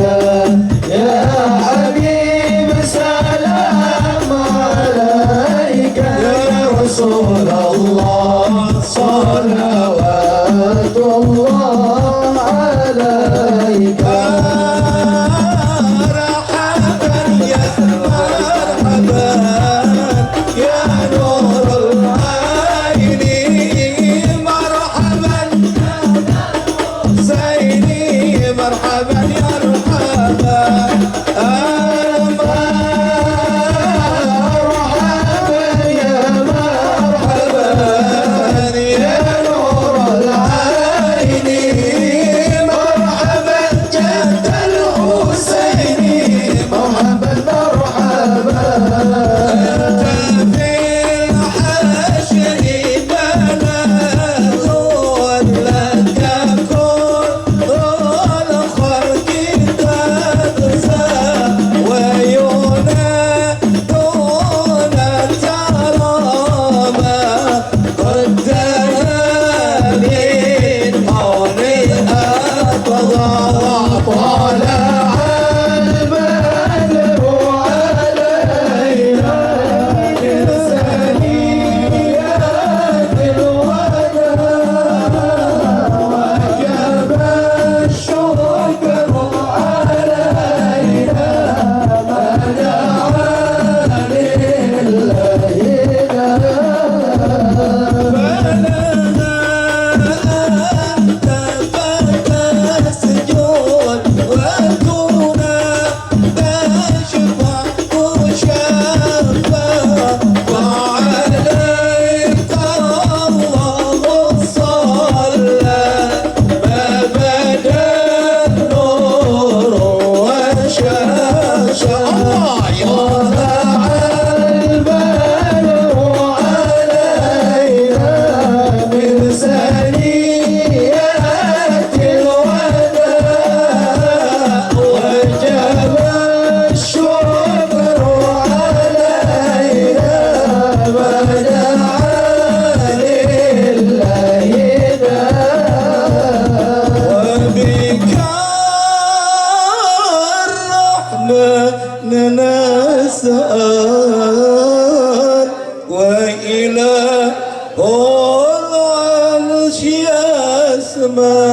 D: الأزهار وإله العرش يسمع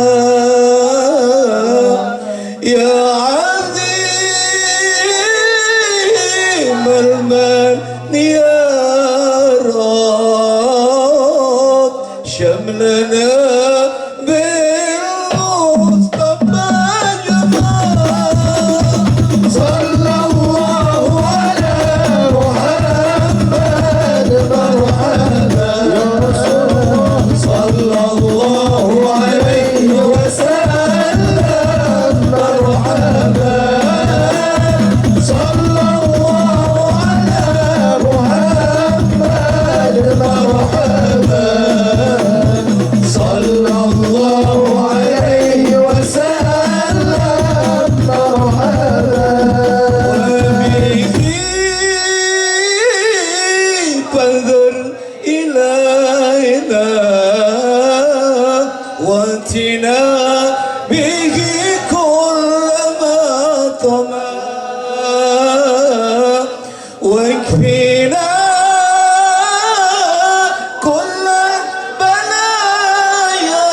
D: يا عظيم المن يا رب شملنا بالمصطفى جمال صلى الله على محمد مرحبا يا رسول الله صلى الله عليه وسلم مرحبا صلى الله على محمد مرحبا صلى الله عليه وسلم مرحبا وبه فانظر إلينا واتنا به كل ما طمع واكفنا كل البلايا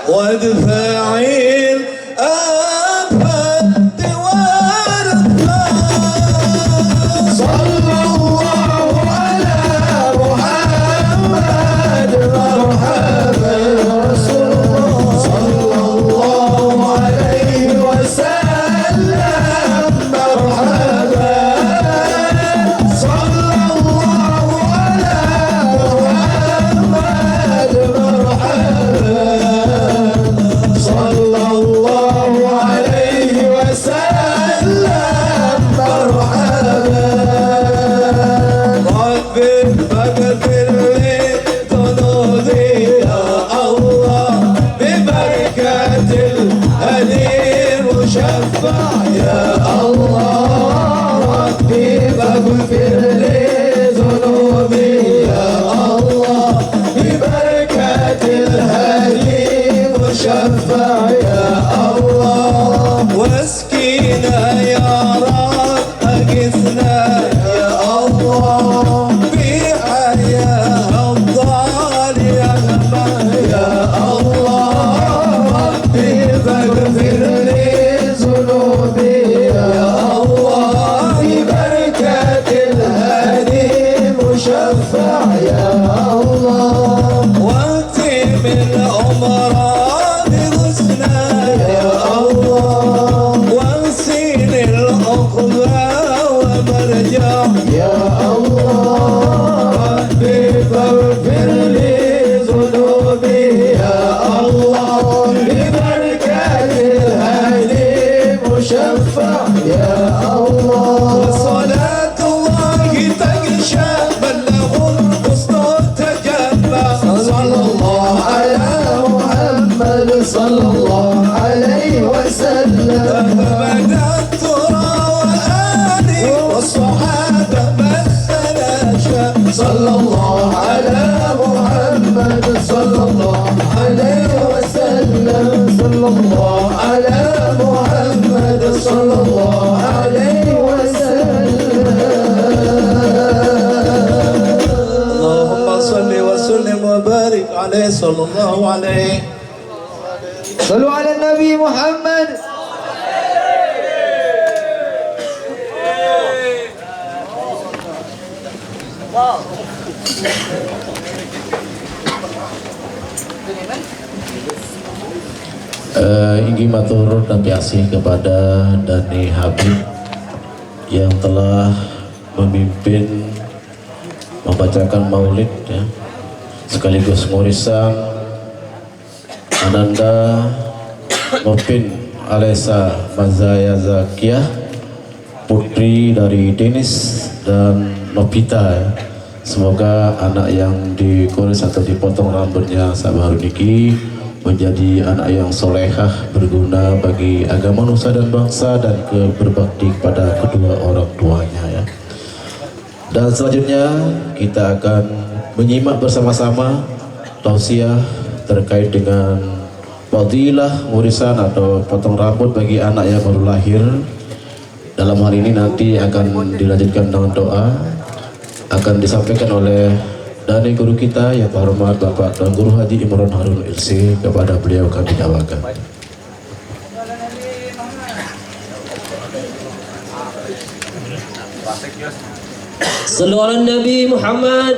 D: وادفع الآفات وارفع صلى الله على محمد مرحبا يا رسول الله صلى الله عليه وسلم مرحبا صلى الله على محمد مرحبا صلى الله عليه وسلم مرحبا رب فاغفر لي ذنوبي يا الله ببركة الهدي المشفع يا الله ربي فاغفر لي ذنوبي يا الله ببركة الهدي المشفع يا الله واسقينا يا رب اغثنا يا الله بحياة الضال يا الله ربي فاغفر لي ذنوبي يا الله ببركة الهادي المشفع يا الله واتم الأمراض غسنا يا الله وانسين الأخذة ومرجع يا الله ربي فاغفر لي ذنوبي يا الله ببركة الهادي المشفع يا الله وصلاة الله تغشى بلغ الحسن تجلى صلى الله على محمد صلى الله عليه وسلم بدا الترى وآله والصحابة مثلا صلى الله على محمد صلى الله عليه وسلم صلى الله على محمد صلى الله عليه وسلم اللهم صل وسلم وبارك عليه صلى الله عليه
E: صلوا على النبي محمد.
A: Ingin matur dan kasih kepada Dani Habib yang telah memimpin membacakan maulid ya, sekaligus ngurisan Ananda Mopin Alesa Mazaya Zakiyah, putri dari Denis dan Nopita ya. Semoga anak yang dikuris atau dipotong rambutnya sabar niki menjadi anak yang solehah, berguna bagi agama nusa dan bangsa dan berbakti kepada kedua orang tuanya ya. Dan selanjutnya kita akan menyimak bersama-sama tausiah terkait dengan fadilah warisan atau potong rambut bagi anak yang baru lahir. dalam hal ini nanti akan dilanjutkan dengan doa, akan disampaikan oleh dari guru kita yang terhormat Bapak dan Guru Haji Imron Harun LC. Kepada beliau kami dawakan.
F: Sallu ala Nabi Muhammad.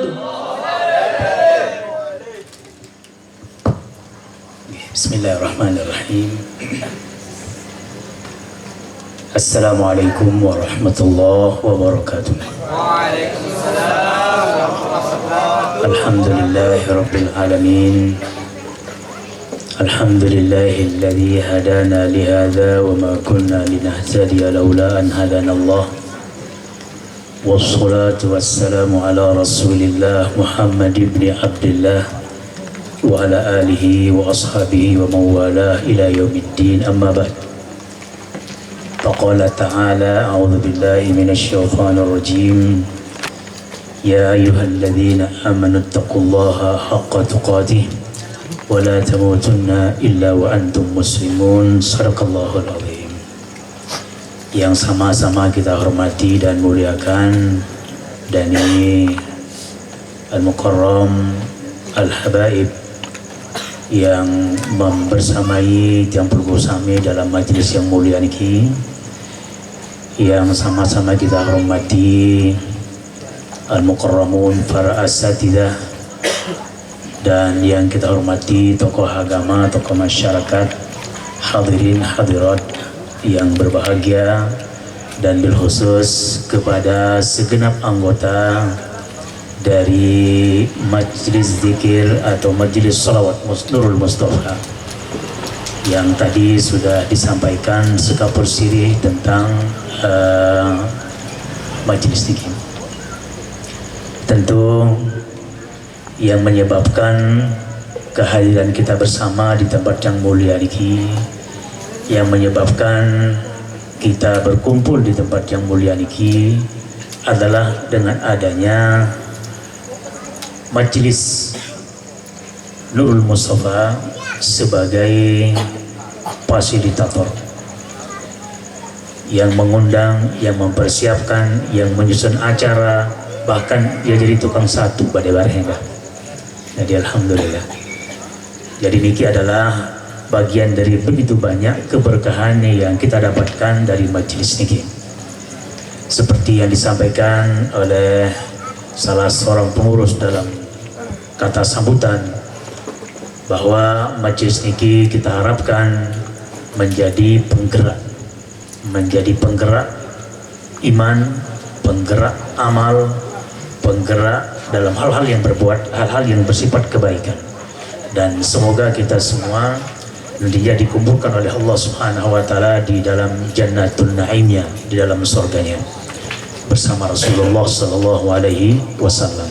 G: Bismillahirrahmanirrahim. Assalamualaikum warahmatullahi wabarakatuh. Alhamdulillahi rabbil alamin. Alhamdulillahilladzi hadana lihadza wa ma kunna linahtadiya laula an hadana Allah. Wassalatu wassalamu ala Rasulillah Muhammad ibn Abdullah wa ala alihi wa ashabihi wa mawalah ila yaumiddin, amma ba'd. Faqala ta'ala a'udzu billahi minasy syaithanir rajim. Ya ayyuhalladzina amanu taqullaha haqqa tuqatih wa la tamutunna illa wa antum muslimun. Shadaqallahul azim. Yang sama-sama kita hormati dan muliakan Dani Al-Mukarram Al-Habaib yang membersamai Tiampul Gosami dalam majlis yang mulia ini, yang sama-sama kita hormati Al-Mukarramun para asatidah, dan yang kita hormati tokoh agama, tokoh masyarakat, hadirin hadirat yang berbahagia, dan bil khusus kepada segenap anggota dari Majlis Zikir atau Majlis Salawat Nurul Mustafa yang tadi sudah disampaikan sekapur sirih tentang Majlis Zikir. Tentu yang menyebabkan kehadiran kita bersama di tempat yang mulia ini, yang menyebabkan kita berkumpul di tempat yang mulia ini adalah dengan adanya Majlis Nurul Mustafa sebagai fasilitator yang mengundang, yang mempersiapkan, yang menyusun acara, bahkan dia jadi tukang satu pada barengnya. Jadi alhamdulillah. Jadi niki adalah bagian dari begitu banyak keberkahan yang kita dapatkan dari majlis niki. Seperti yang disampaikan oleh salah seorang pengurus dalam kata sambutan, bahwa majlis niki kita harapkan menjadi penggerak iman, penggerak amal, penggerak dalam hal-hal yang hal-hal yang bersifat kebaikan. Dan semoga kita semua nantinya dikumpulkan oleh Allah Subhanahu wa taala di dalam Jannatul Naimnya, di dalam surganya bersama Rasulullah sallallahu alaihi wasallam.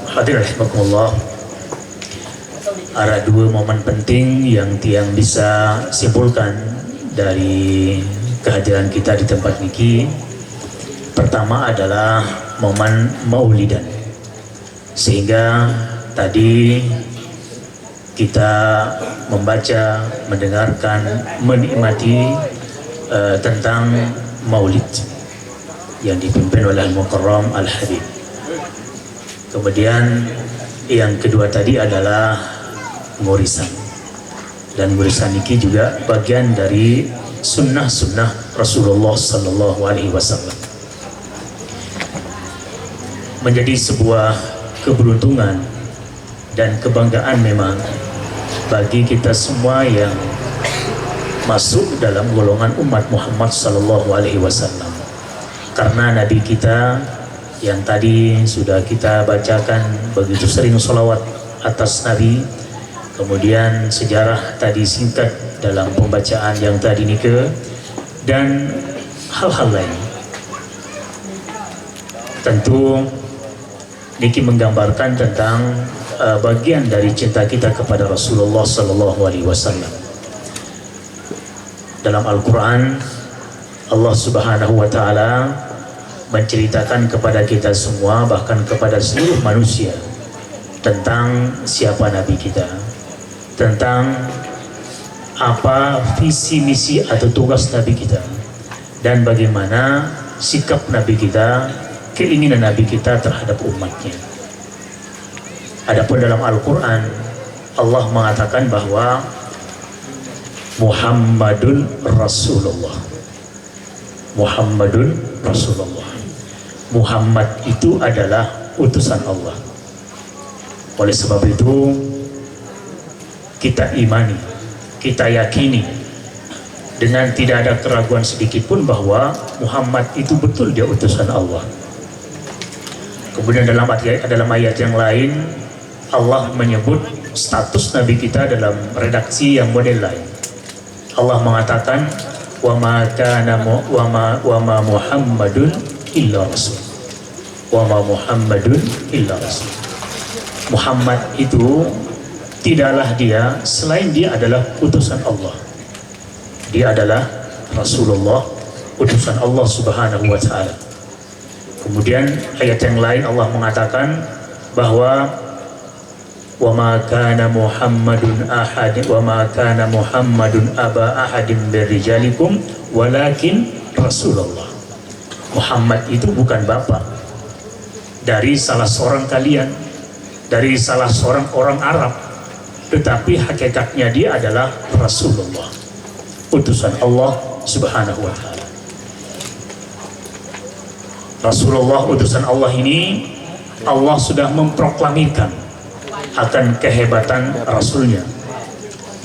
G: Hadirin rahimakumullah, ada dua momen penting yang tiang bisa simpulkan dari kehadiran kita di tempat niki. Pertama adalah momen maulidan, sehingga tadi kita membaca, mendengarkan, menikmati tentang maulid yang dipimpin oleh Al-Mukarram Al-Habib. Kemudian yang kedua tadi adalah ngurisan, dan ngurisan ini juga bagian dari sunnah-sunnah Rasulullah Sallallahu Alaihi Wasallam. Menjadi sebuah keberuntungan dan kebanggaan memang bagi kita semua yang masuk dalam golongan umat Muhammad Sallallahu Alaihi Wasallam, karena Nabi kita yang tadi sudah kita bacakan begitu sering sholawat atas Nabi, kemudian sejarah tadi singkat dalam pembacaan yang tadi nikah, dan hal-hal lain. Tentu niki menggambarkan tentang bagian dari cinta kita kepada Rasulullah Sallallahu Alaihi Wasallam. Dalam Al-Quran, Allah Subhanahu Wa Taala menceritakan kepada kita semua, bahkan kepada seluruh manusia, tentang siapa Nabi kita, tentang apa visi misi atau tugas Nabi kita, dan bagaimana sikap Nabi kita, keinginan Nabi kita terhadap umatnya. Adapun dalam Al-Quran, Allah mengatakan bahwa Muhammadun Rasulullah. Muhammadun Rasulullah. Muhammad itu adalah utusan Allah. Oleh sebab itu kita imani, kita yakini dengan tidak ada keraguan sedikit pun bahwa Muhammad itu betul dia utusan Allah. Kemudian dalam ayat yang lain Allah menyebut status Nabi kita dalam redaksi yang model lain. Allah mengatakan wa ma Muhammadun illa rasul. Wa ma Muhammadun illa rasul. Muhammad itu tidaklah dia selain dia adalah utusan Allah. Dia adalah Rasulullah, utusan Allah Subhanahu wa taala. Kemudian ayat yang lain Allah mengatakan bahwa wa ma kana Muhammadun aba ahadin min rijalikum walakin Rasulullah. Muhammad itu bukan bapak dari salah seorang kalian, dari salah seorang orang Arab, tetapi hakikatnya dia adalah Rasulullah, utusan Allah Subhanahu wa taala. Rasulullah utusan Allah ini Allah sudah memproklamirkan akan kehebatan Rasulnya.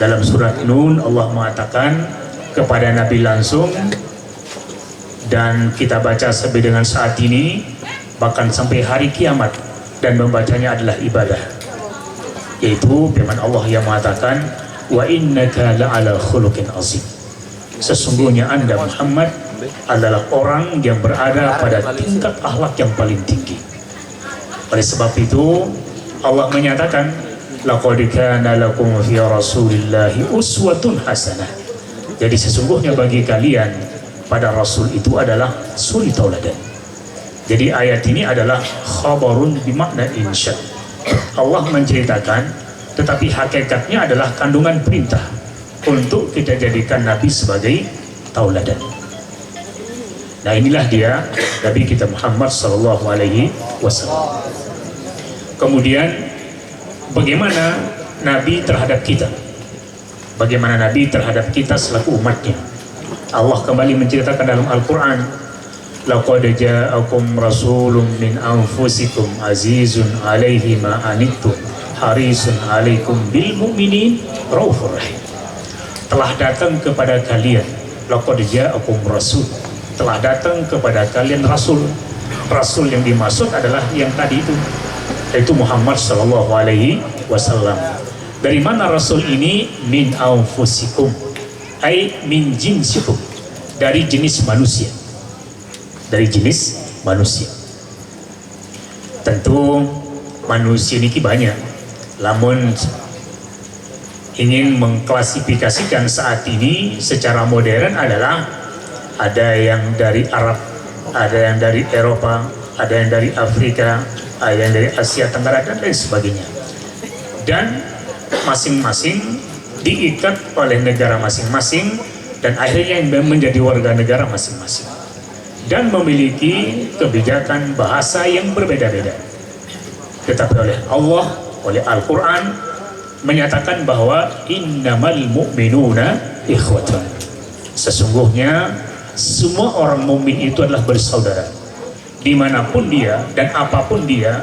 G: Dalam surat Nun Allah mengatakan kepada Nabi langsung, dan kita baca sampai dengan saat ini bahkan sampai hari kiamat, dan membacanya adalah ibadah, yaitu firman Allah yang mengatakan wa innaka la'ala khuluqin azim. Sesungguhnya Anda Muhammad adalah orang yang berada pada tingkat akhlak yang paling tinggi. Oleh sebab itu Allah menyatakan laqad kana lakum fi rasulillahi uswatun hasanah. Jadi sesungguhnya bagi kalian pada Rasul itu adalah suri tauladan. Jadi ayat ini adalah khabarun bimakna insya. Allah menceritakan, tetapi hakikatnya adalah kandungan perintah untuk kita jadikan Nabi sebagai tauladan. Nah, inilah dia Nabi kita Muhammad sallallahu alaihi wasallam. Kemudian bagaimana Nabi terhadap kita? Bagaimana Nabi terhadap kita selaku umatnya? Allah kembali menceritakan dalam Al-Quran, laqad ja'akum rasulun min anfusikum azizun alaihi ma anittum harisun alaikum bil mu'minin raufur rahim. Telah datang kepada kalian, laqad ja'akum rasul, telah datang kepada kalian rasul. Rasul yang dimaksud adalah yang tadi itu, yaitu Muhammad sallallahu alaihi wasallam. Dari mana rasul ini? Min anfusikum, ai min jinsikum, dari jenis manusia. Dari jenis manusia. Tentu manusia ini banyak. Namun ingin mengklasifikasikan saat ini secara modern adalah ada yang dari Arab, ada yang dari Eropa, ada yang dari Afrika, ada yang dari Asia Tenggara dan lain sebagainya. Dan masing-masing diikat oleh negara masing-masing dan akhirnya menjadi warga negara masing-masing dan memiliki kebijakan bahasa yang berbeda-beda. Tetapi oleh Allah, oleh Al-Quran menyatakan bahwa innamal mu'minuna ikhwatun. Sesungguhnya semua orang mukmin itu adalah bersaudara, dimanapun dia dan apapun dia,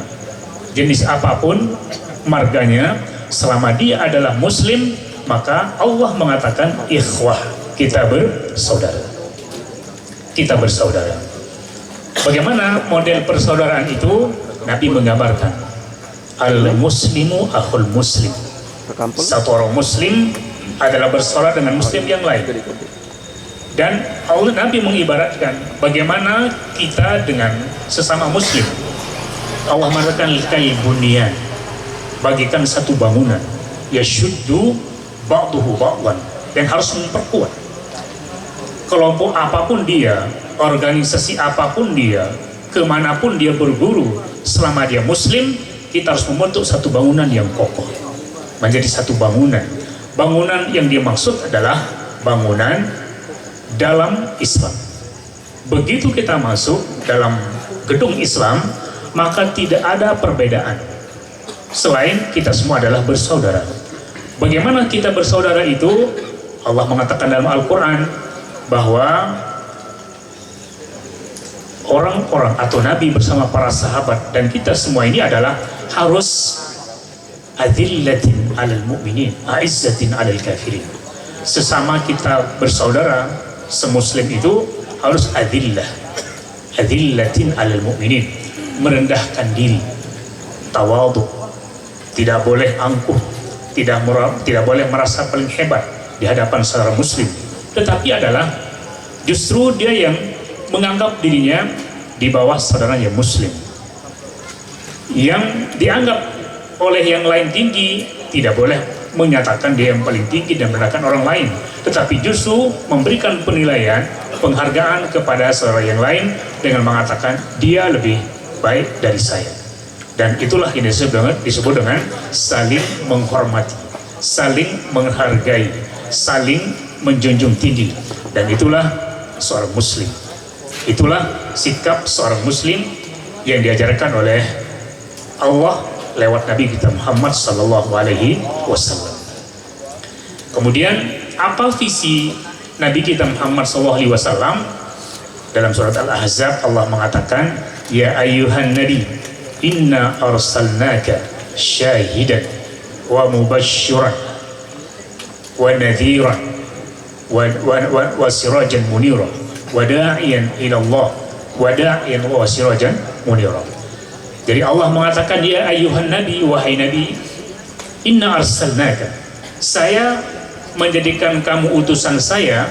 G: jenis apapun marganya, selama dia adalah muslim, maka Allah mengatakan ikhwah, kita bersaudara. Kita bersaudara. Bagaimana model persaudaraan itu? Nabi menggambarkan al-muslimu akhul muslim. Satu orang muslim adalah bersaudara dengan muslim yang lain. Dan Allah, Nabi mengibaratkan bagaimana kita dengan sesama muslim. Allah mengatakan kal bunyan, bagikan satu bangunan, yashuddu ba'duhu ba'dan, dan harus memperkuat. Kelompok apapun dia, organisasi apapun dia, kemanapun dia berguru, selama dia muslim, kita harus membentuk satu bangunan yang kokoh, menjadi satu bangunan. Bangunan yang dimaksud adalah bangunan dalam Islam, begitu kita masuk dalam gedung Islam, maka tidak ada perbedaan selain kita semua adalah bersaudara. Bagaimana kita bersaudara itu? Allah mengatakan dalam Al-Quran bahwa orang-orang atau Nabi bersama para sahabat dan kita semua ini adalah harus adillatin alal mu'minin a'izzatin alal kafirin. Sesama kita bersaudara semuslim itu harus adillatin alal mu'minin, merendahkan diri, tawadhu, tidak boleh angkuh, tidak boleh merasa paling hebat di hadapan saudara muslim, tetapi adalah justru dia yang menganggap dirinya di bawah saudaranya muslim. Yang dianggap oleh yang lain tinggi tidak boleh menyatakan dia yang paling tinggi dan merendahkan orang lain, tetapi justru memberikan penilaian, penghargaan kepada saudara yang lain dengan mengatakan dia lebih baik dari saya. Dan itulah yang disebut dengan saling menghormati, saling menghargai, saling menjunjung tinggi. Dan itulah seorang muslim, itulah sikap seorang muslim yang diajarkan oleh Allah lewat Nabi kita Muhammad sallallahu alaihi wasallam. Kemudian apa visi Nabi kita Muhammad sallallahu alaihi wasallam? Dalam surat Al-Ahzab Allah mengatakan, ya ayyuhan nabi inna arsalnaka syahidan wa mubasysyiran wa nadhiran wa sirajan munira wa da'iyan ila Allah wa da'iyan wa sirajan munira. Jadi Allah mengatakan, ya ayyuhan nabi, wahai nabi, inna arsalnaka, saya menjadikan kamu utusan saya,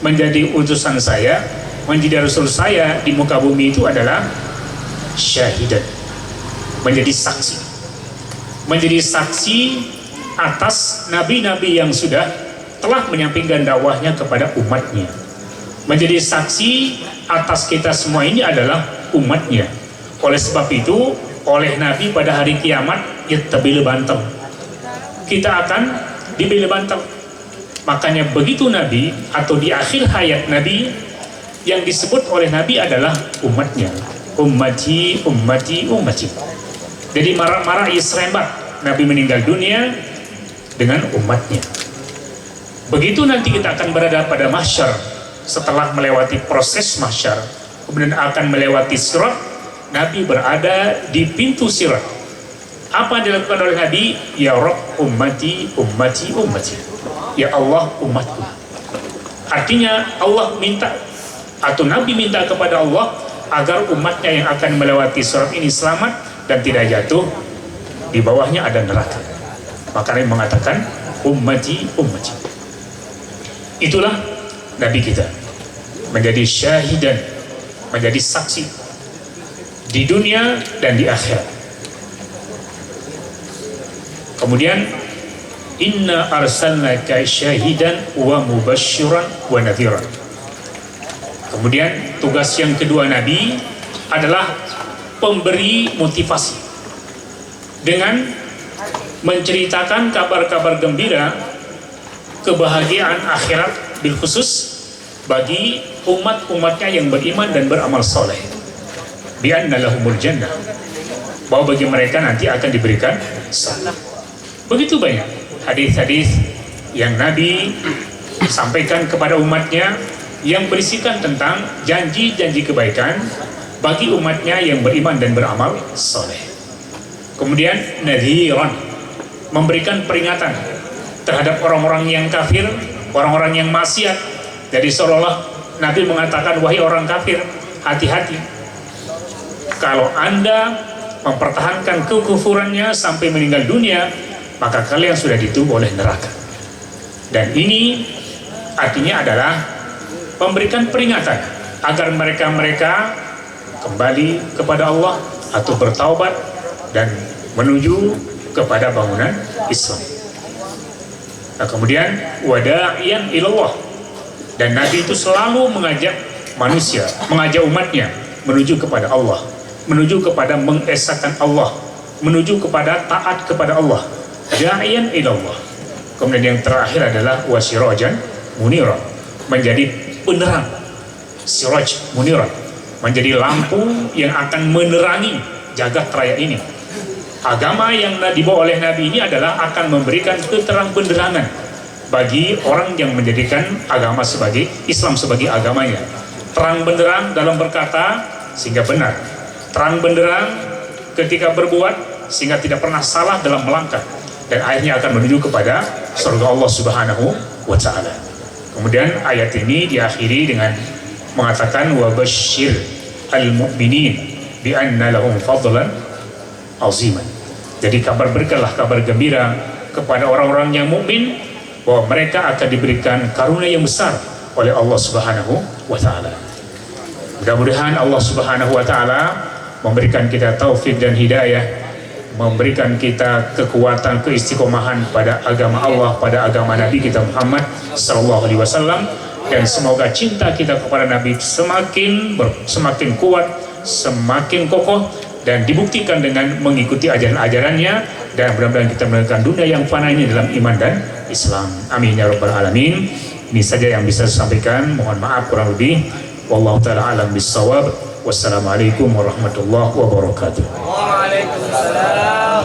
G: menjadi utusan saya, menjadi rasul saya di muka bumi itu adalah syahidan, menjadi saksi atas nabi-nabi yang sudah telah menyampaikan dakwahnya kepada umatnya, menjadi saksi atas kita semua ini adalah umatnya. Oleh sebab itu, oleh Nabi pada hari kiamat yattabil bantam, kita akan dibeli bantam. Makanya begitu Nabi atau di akhir hayat Nabi, yang disebut oleh Nabi adalah umatnya, ummati ummati ummati. Jadi marah-marah serembat Nabi meninggal dunia dengan umatnya. Begitu nanti kita akan berada pada mahsyar, setelah melewati proses mahsyar, kemudian akan melewati sirat, Nabi berada di pintu sirat. Apa yang dilakukan oleh Nabi? Ya Rabb ummati ummati ummati, ya Allah umatku. Artinya Allah minta atau Nabi minta kepada Allah agar umatnya yang akan melewati sirat ini selamat dan tidak jatuh di bawahnya ada neraka. Makanya mengatakan ummati ummati. Itulah Nabi kita, menjadi syahidan, menjadi saksi di dunia dan di akhirat. Kemudian inna arsalnaka syahidan wa mubasysyiran wa nadhiran. Kemudian tugas yang kedua Nabi adalah pemberi motivasi dengan menceritakan kabar-kabar gembira, kebahagiaan akhirat bil khusus bagi umat-umatnya yang beriman dan beramal soleh. Bi'anna lahumul jannah, bahwa bagi mereka nanti akan diberikan surga. Begitu banyak hadis-hadis yang Nabi sampaikan kepada umatnya yang berisikan tentang janji-janji kebaikan bagi umatnya yang beriman dan beramal soleh. Kemudian nadhiran, memberikan peringatan terhadap orang-orang yang kafir, orang-orang yang maksiat. Jadi seolah-olah Nabi mengatakan, wahai orang kafir, hati-hati, kalau Anda mempertahankan kekufurannya sampai meninggal dunia, maka kalian sudah ditunggu oleh neraka. Dan ini artinya adalah memberikan peringatan agar mereka kembali kepada Allah atau bertaubat dan menuju kepada bangunan Islam. Nah, kemudian wada'iyan ilallah, dan Nabi itu selalu mengajak manusia, mengajak umatnya menuju kepada Allah, menuju kepada mengesahkan Allah, menuju kepada taat kepada Allah. Da'iyan ilallah. Kemudian yang terakhir adalah wasirajan munira, menjadi penerang siraj muniran, menjadi lampu yang akan menerangi jagat raya ini. Agama yang dibawa oleh Nabi ini adalah akan memberikan keterang benderangan bagi orang yang menjadikan agama sebagai Islam sebagai agamanya. Terang benderang dalam berkata sehingga benar, terang benderang ketika berbuat sehingga tidak pernah salah dalam melangkah, dan akhirnya akan menuju kepada surga Allah Subhanahu wa Ta'ala. Kemudian ayat ini diakhiri dengan mengatakan wa basyir al-mu'minin bi anna lahum fadlan aziman. Jadi kabar berkahlah, kabar gembira kepada orang-orang yang mukmin bahwa mereka akan diberikan karunia yang besar oleh Allah Subhanahu wa Ta'ala. Mudah-mudahan Allah Subhanahu wa Ta'ala memberikan kita taufik dan hidayah, memberikan kita kekuatan, keistiqomahan pada agama Allah, pada agama Nabi kita Muhammad sallallahu alaihi wasallam, dan semoga cinta kita kepada Nabi semakin kuat, semakin kokoh, dan dibuktikan dengan mengikuti ajaran-ajarannya, dan mudah-mudahan kita mendapatkan dunia yang fana ini dalam iman dan Islam. Amin ya rabbal alamin. Ini saja yang bisa saya sampaikan, mohon maaf kurang lebih. Wallahu ta'ala alam bissawab. Wassalamualaikum warahmatullahi wabarakatuh. Waalaikumsalam.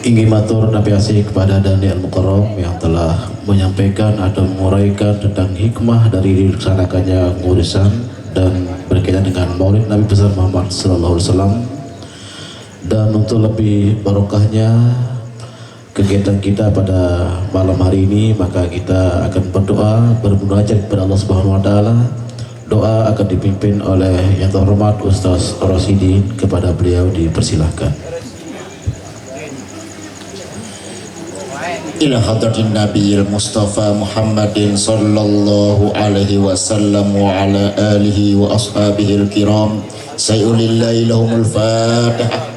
A: Ingin matur nabiasi kepada Dani Al-Mukarram yang telah menyampaikan atau menguraikan tentang hikmah dari dilaksanakannya ngurisan dan berkaitan dengan Maulid Nabi besar Muhammad sallallahu alaihi wasallam. Dan untuk lebih barokahnya kegiatan kita pada malam hari ini, maka kita akan berdoa, bermunajat kepada Allah Subhanahu wa Ta'ala. Doa akan dipimpin oleh yang terhormat Ustaz Rasidin, kepada beliau dipersilahkan.
H: Ila hadratin Nabiyil Mustafa Muhammadin sallallahu alaihi wasallam wa ala alihi wa ashabihil kiram. Sayyulillahi lahumul fatihah.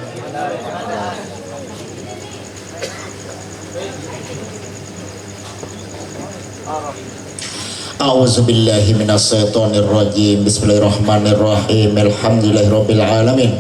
H: A'udzu billahi minasyaitonir rajim. Bismillahirrahmanirrahim. Alhamdulillahirabbil alamin.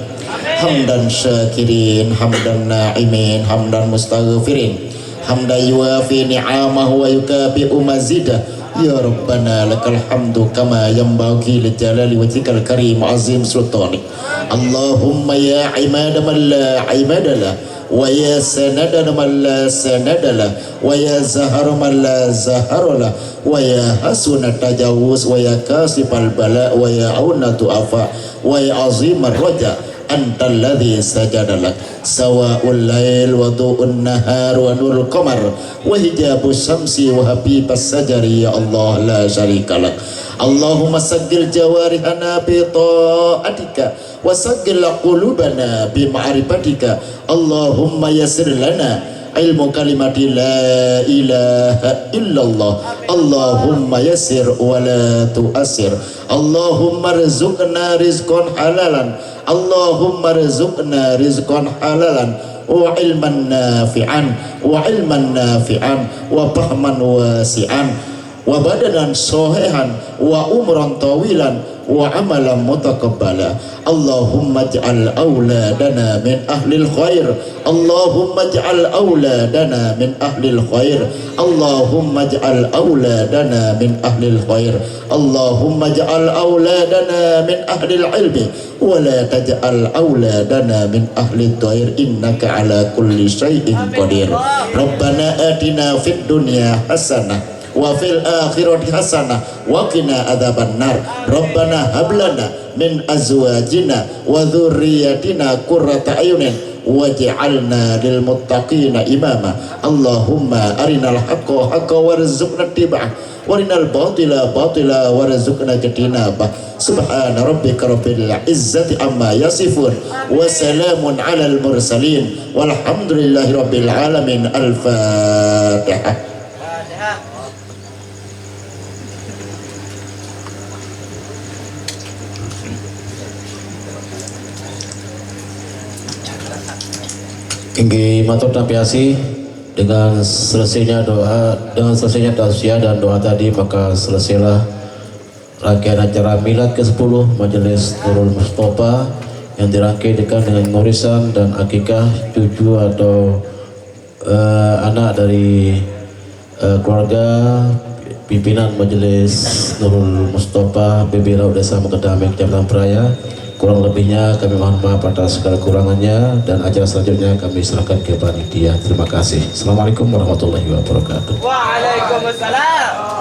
H: Hamdan syakirin, hamdan na'imin, hamdan mustaghfirin. Hamdan yuafi ni'amahu wa yukabi'u mazidah. Ya Rabbana lakal hamdu kama yanbaghi li jalali wajhikal karim azim sultanik. Allahumma ya imada man la imadalah, wa ya sanadana man la sanadalah, wa ya zahara man la zaharalah, wa ya hasuna tajawuz, wa ya kasifal bala, wa ya aunatu afa, wa ya azimar raja. Antal ladzi sajadalak sawa'ul lail wa du'un nahar wa nurul qamar wa hijabus syamsi wa habibas sajari. Ya Allah la syarikalak. Allahumma saggil jawarihana bi ta'atika wa saggil qulubana bi ma'rifatika. Allahumma yassir lana ilmu kalimati la ilaha illallah. Allahumma yassir wa la tu'assir. Allahumma rizqna rizqan halalan. Allahumma rizqna rizqan halalan wa ilman nafi'an wa ilman nafi'an wa fahman wasi'an wa badanan sohehan wa umran tawilan wa amalan mutaqabbala. Allahumma ij'al auladana min ahlil khair. Allahumma ij'al auladana min ahlil khair. Allahumma ij'al auladana min ahlil khair. Allahumma ij'al auladana min ahlil ilmi wa la taj'al auladana min ahlid dhair innaka ala kulli syai'in qadir. Rabbana atina fid dunya hasanah wa fil akhirati hasanah wa qina adzabannar. Rabbana hablana min azwajina wa dzurriyyatina qurrata ayunin waj'alna lil muttaqina imama. Allahumma arinal haqqo haqqan warzuqna ittiba'ah wa arinal batila batila warzuqna ijtinabah. Subhana rabbika rabbil izzati amma yasifun wa salamun alal mursalin walhamdulillahi rabbil alamin. Al-Fatihah.
A: Inggih matur tampiasi dengan selesainya doa, dengan selesainya tausiah dan doa tadi, maka selesailah rangkaian acara milad ke-10 Majelis Nurul Mustafa yang dirangkaikan dengan ngurisan dan akikah cucu atau anak dari keluarga pimpinan Majelis Nurul Mustafa BB Laut Desa Mukedame Kecamatan Peraya. Kurang lebihnya kami mohon maaf atas segala kurangannya, dan acara selanjutnya kami serahkan ke panitia. Terima kasih. Assalamualaikum warahmatullahi wabarakatuh.
E: Waalaikumsalam.